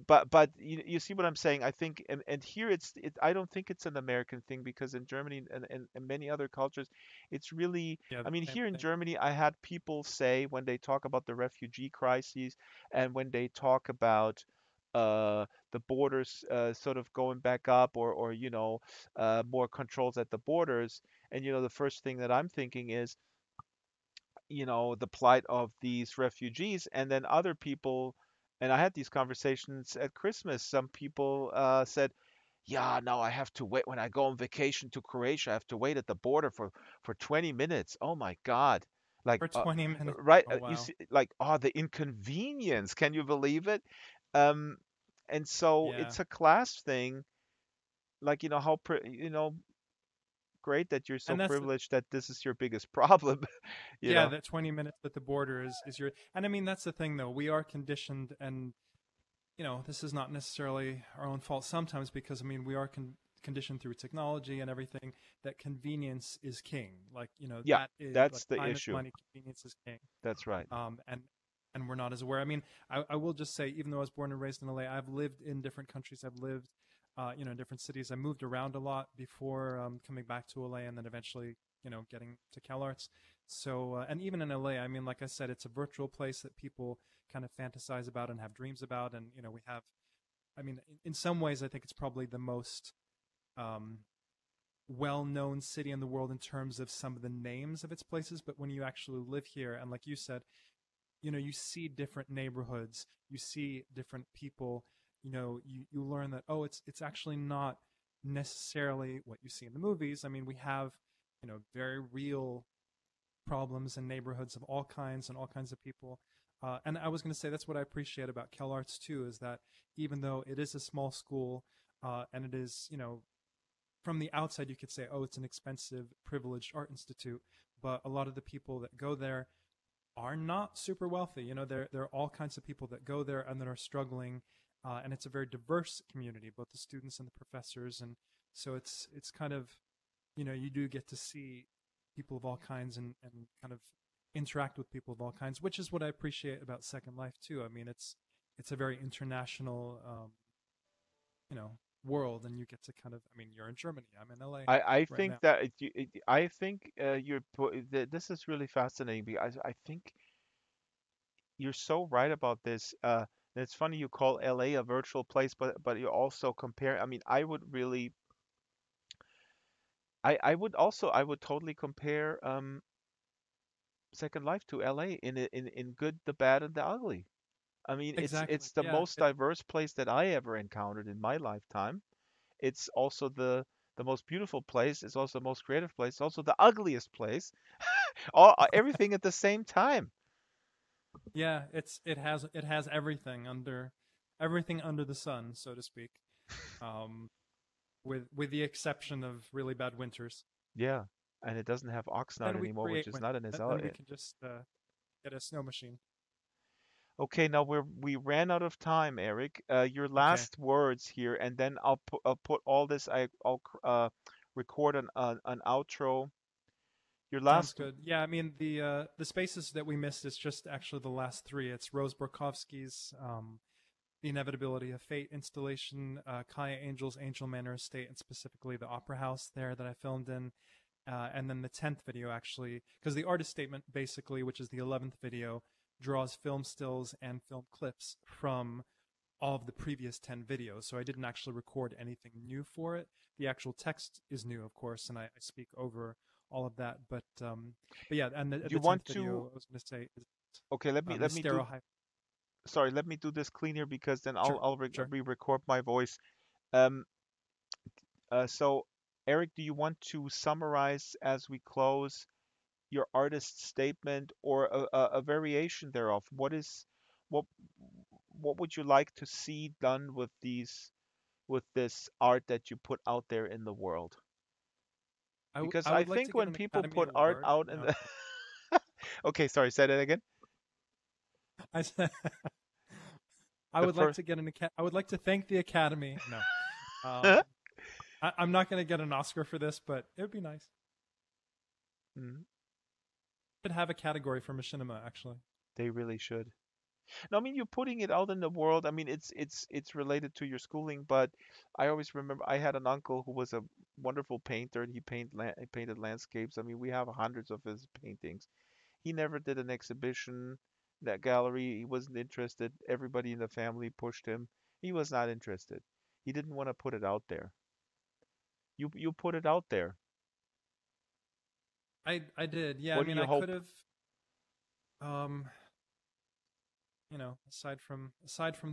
but you see what I'm saying? I think, and here I don't think it's an American thing, because in Germany and many other cultures, it's really, Yeah. I The mean, same here in thing. Germany, I had people say, when they talk about the refugee crises and when they talk about the borders sort of going back up, or more controls at the borders, and the first thing that I'm thinking is, the plight of these refugees. And then other people, and I had these conversations at Christmas, some people said, yeah, now I have to wait when I go on vacation to Croatia. I have to wait at the border for 20 minutes. Oh my God. Like, For 20 minutes. right, Oh you wow. see, like, oh, the inconvenience. Can you believe it? Um, and so Yeah. it's a class thing. Like, great that you're so And that's privileged that this is your biggest problem, you yeah, know? that 20 minutes at the border is your, and I mean that's the thing though. We are conditioned, and this is not necessarily our own fault sometimes, because I mean we are conditioned through technology and everything that convenience is king. Like, Yeah, that is like that's the time is issue. money, convenience is king. That's right. And we're not as aware. I mean, I will just say, even though I was born and raised in LA, I've lived in different countries. I've lived, in different cities. I moved around a lot before coming back to LA, and then eventually, getting to CalArts. So, and even in LA, I mean, like I said, it's a virtual place that people kind of fantasize about and have dreams about. And, we have, I mean, in some ways, I think it's probably the most um, well-known city in the world in terms of some of the names of its places. But when you actually live here, and like you said, you see different neighborhoods, you see different people, you learn that, oh, it's actually not necessarily what you see in the movies. I mean, we have, very real problems in neighborhoods of all kinds and all kinds of people. And I was going to say that's what I appreciate about CalArts too, is that even though it is a small school, and it is, from the outside you could say, oh, it's an expensive, privileged art institute, but a lot of the people that go there are not super wealthy. There are all kinds of people that go there and that are struggling, and it's a very diverse community, both the students and the professors, and so it's kind of, you do get to see people of all kinds, and kind of interact with people of all kinds, which is what I appreciate about Second Life too. I mean, it's a very international, you know, world, and you get to kind of. I mean, you're in Germany. I'm in LA I right think now. that I think this is really fascinating, because I think you're so right about this. And it's funny you call LA a virtual place, but you also compare. I mean, I would totally compare Second Life to LA in good, the bad, and the ugly. I mean, Exactly. it's the Yeah. most diverse place that I ever encountered in my lifetime. It's also the most beautiful place. It's also the most creative place. It's also the ugliest place. Everything at the same time. Yeah. It has everything under the sun, so to speak. Um, with the exception of really bad winters. Yeah, and it doesn't have Oxnard Then we anymore, which create is winter. not in his. Then we can just get a snow machine. Okay, now we ran out of time, Eric. Your Okay. last words here, and then I'll put all this. I'll record an outro. Your Sounds last. good. Yeah, I mean the spaces that we missed is just actually the last three. It's Rose Borkowski's The Inevitability of Fate installation, Kaya Angel's Angel Manor Estate, and specifically the Opera House there that I filmed in. And then the 10th video, actually, because the artist statement, basically, which is the 11th video, draws film stills and film clips from all of the previous 10 videos. So I didn't actually record anything new for it. The actual text is new, of course, and I speak over all of that. But yeah, and Do the you 10th want video, to? I was going to say. Okay, these let me do stereotypes. sorry, let me do this cleaner because then Sure, I'll sure. re-record my voice. Um, so Eric, do you want to summarize as we close your artist statement or a variation thereof? What what would you like to see done with these with this art that you put out there in the world? Because I I would like to think get when an people Academy put art Award. out in No, the okay, sorry, say that again. I said I The would like first to get an I would like to thank the Academy. No, I'm not going to get an Oscar for this, but it would be nice. Mhm. Should have a category for machinima, actually. They really should. No, I mean you're putting it out in the world. I mean it's related to your schooling, but I always remember I had an uncle who was a wonderful painter and he painted landscapes. I mean we have hundreds of his paintings. He never did an exhibition, that gallery. He wasn't interested. Everybody in the family pushed him. He was not interested. He didn't want to put it out there. You put it out there. I did. Yeah, I What do mean, you I could hope? have, um, aside from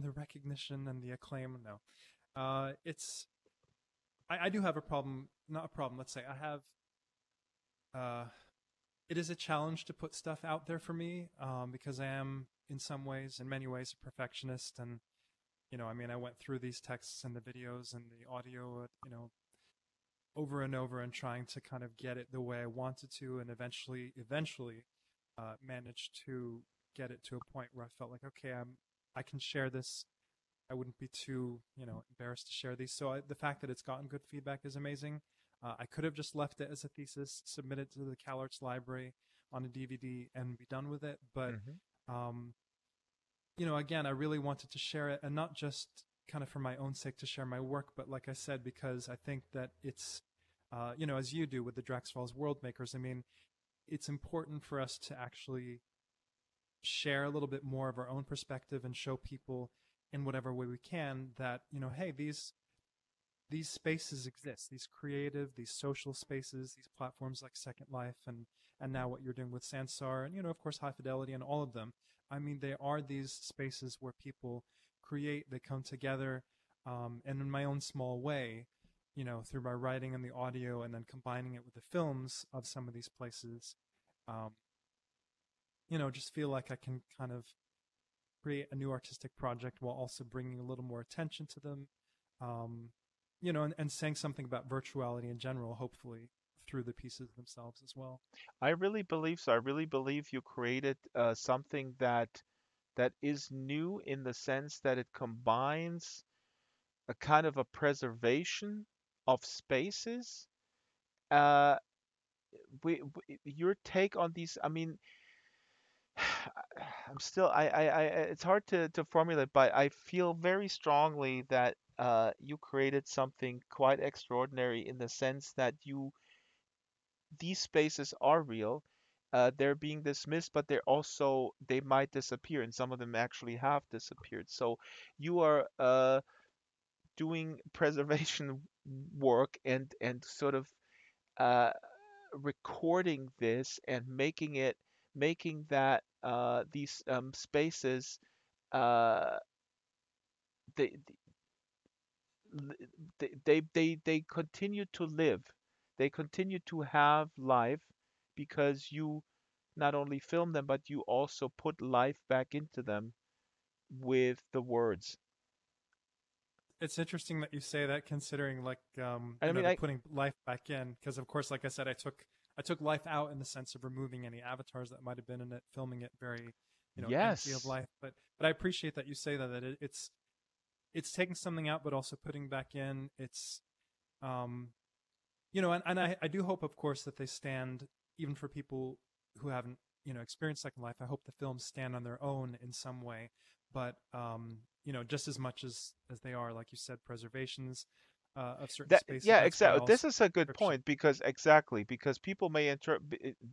the recognition and the acclaim, no. It's I do have a problem, not a problem. Let's say I have. Uh, it is a challenge to put stuff out there for me, because I am in some ways, in many ways, a perfectionist, and I mean, I went through these texts and the videos and the audio, over and over and trying to kind of get it the way I wanted to, and eventually, managed to get it to a point where I felt like, okay, I can share this. I wouldn't be too, embarrassed to share these. So the fact that it's gotten good feedback is amazing. I could have just left it as a thesis, submitted to the CalArts library on a DVD, and be done with it. But Hmm. um, again, I really wanted to share it, and not just kind of for my own sake to share my work, but like I said, because I think that it's, as you do with the Drax Falls World Makers. I mean, it's important for us to actually share a little bit more of our own perspective and show people in whatever way we can that, hey, these spaces exist, these creative, these social spaces, these platforms like Second Life, and now what you're doing with Sansar, and of course High Fidelity and all of them. I mean, they are these spaces where people create, they come together, and in my own small way, through my writing and the audio, and then combining it with the films of some of these places, um, just feel like I can kind of create a new artistic project while also bringing a little more attention to them, um, and saying something about virtuality in general, hopefully through the pieces themselves as well. I really believe so. I really believe you created something that is new in the sense that it combines a kind of a preservation of spaces. Uh, your take on these, I mean, I'm still, it's hard to formulate, but I feel very strongly that you created something quite extraordinary in the sense that these spaces are real. They're being dismissed, but they might disappear, and some of them actually have disappeared. So you are doing preservation work and sort of uh, recording this and making that these spaces uh, they, they continue to live. They continue to have life because you not only film them, but you also put life back into them with the words. It's interesting that you say that, considering like, I mean, the I putting life back in, because of course, like I said, I took life out in the sense of removing any avatars that might have been in it, filming it very, empty of yes, life. But I appreciate that you say that it's taking something out, but also putting back in. It's um, and I do hope, of course, that they stand, even for people who haven't, experienced Second Life. I hope the films stand on their own in some way, but just as much as they are, like you said, preservations of certain that spaces. yeah, That's why exactly. also This is a good description. point because people may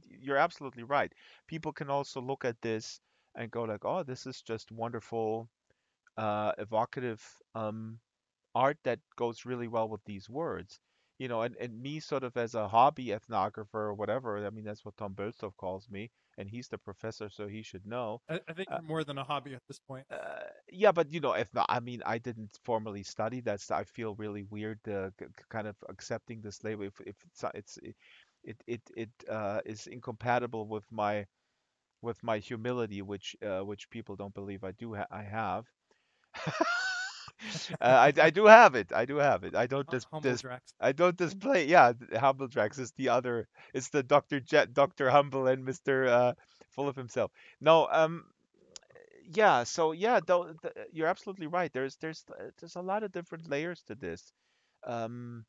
you're absolutely right. People can also look at this and go like, "Oh, this is just wonderful, evocative art that goes really well with these words." and me sort of as a hobby ethnographer or whatever. I mean, that's what Tom Bölstow calls me, and he's the professor, so he should know. I think Uh, you're more than a hobby at this point. yeah, but I mean, I didn't formally study that. So I feel really weird, kind of accepting this label if it is incompatible with my humility, which people don't believe I have. I do have it. I do have it. Humble Drax. I don't display. Yeah, Humble Drax is the other. It's the Doctor Jet, Doctor Humble, and Mister full of himself. No, yeah. So yeah, though, you're absolutely right. There's a lot of different layers to this. Um,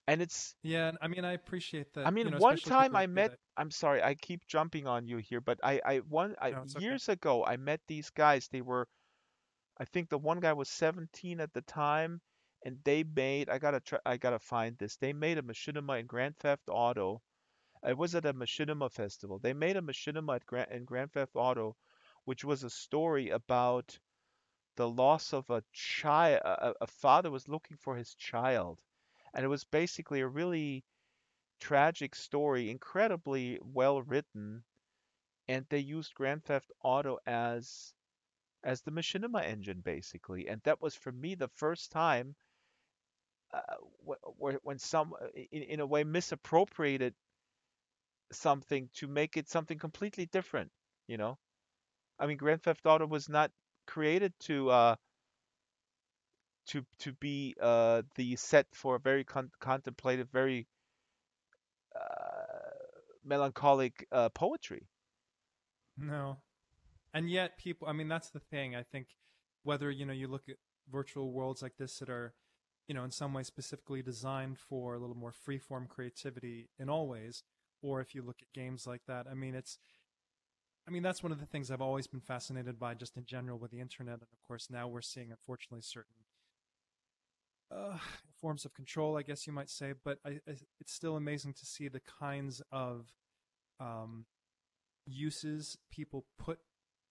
and it's. Yeah, and I mean, I appreciate I that. mean, one Especially time people I like you met. that. I'm sorry, I keep jumping on you here, but It's okay. years ago I met these guys. They were I think the one guy was 17 at the time, and they made I gotta find this. They made a machinima in Grand Theft Auto. It was at a machinima festival. They made a machinima in Grand Theft Auto, which was a story about the loss of a child. A father was looking for his child, and it was basically a really tragic story, incredibly well written, and they used Grand Theft Auto as the machinima engine basically, and that was for me the first time uh, when some in a way misappropriated something to make it something completely different. You know, I mean, Grand Theft Auto was not created to be the set for very contemplative, very melancholic poetry. No, and yet people. I mean, that's the thing. I think whether you look at virtual worlds like this that are in some way specifically designed for a little more freeform creativity in all ways, or if you look at games like that. I mean, that's one of the things I've always been fascinated by, just in general with the internet, and of course now we're seeing, unfortunately, certain uh, forms of control, I guess you might say. But it's still amazing to see the kinds of um, uses people put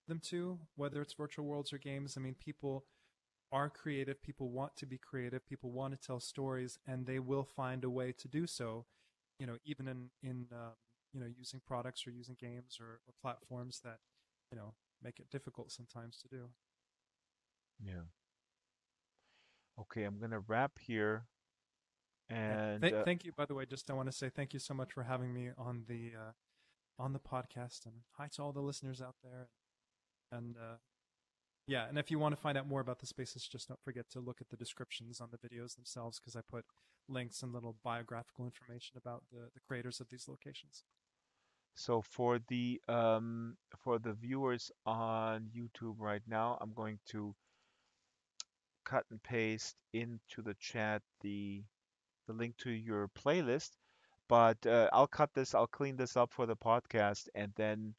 them to, whether it's virtual worlds or games. I mean, people are creative, people want to be creative, people want to tell stories, and they will find a way to do so. Even in using products or using games or platforms that make it difficult sometimes to do. Yeah. Okay, I'm gonna wrap here, Yeah. and Thank you. By the way, just I want to say thank you so much for having me on the podcast, and hi to all the listeners out there. And yeah, and if you want to find out more about the spaces, just don't forget to look at the descriptions on the videos themselves, because I put links and little biographical information about the creators of these locations. so for the viewers on YouTube right now, I'm going to cut and paste into the chat the link to your playlist. But I'll cut this, I'll clean this up for the podcast, and then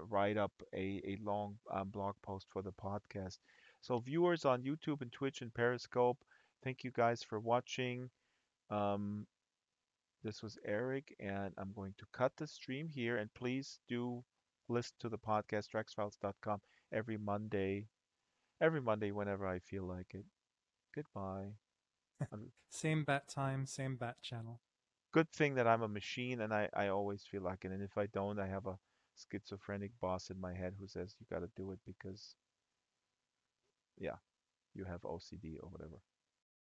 write up a long blog post for the podcast. So viewers on YouTube and Twitch and Periscope, thank you guys for watching. Um, this was Eric, and I'm going to cut the stream here. And please do listen to the podcast, draxfiles.com, every Monday whenever I feel like it. Goodbye. Um, Same bat time, same bat channel. Good thing that I'm a machine and I always feel like it. And if I don't, I have a schizophrenic boss in my head who says you got to do it because, yeah, you have OCD or whatever.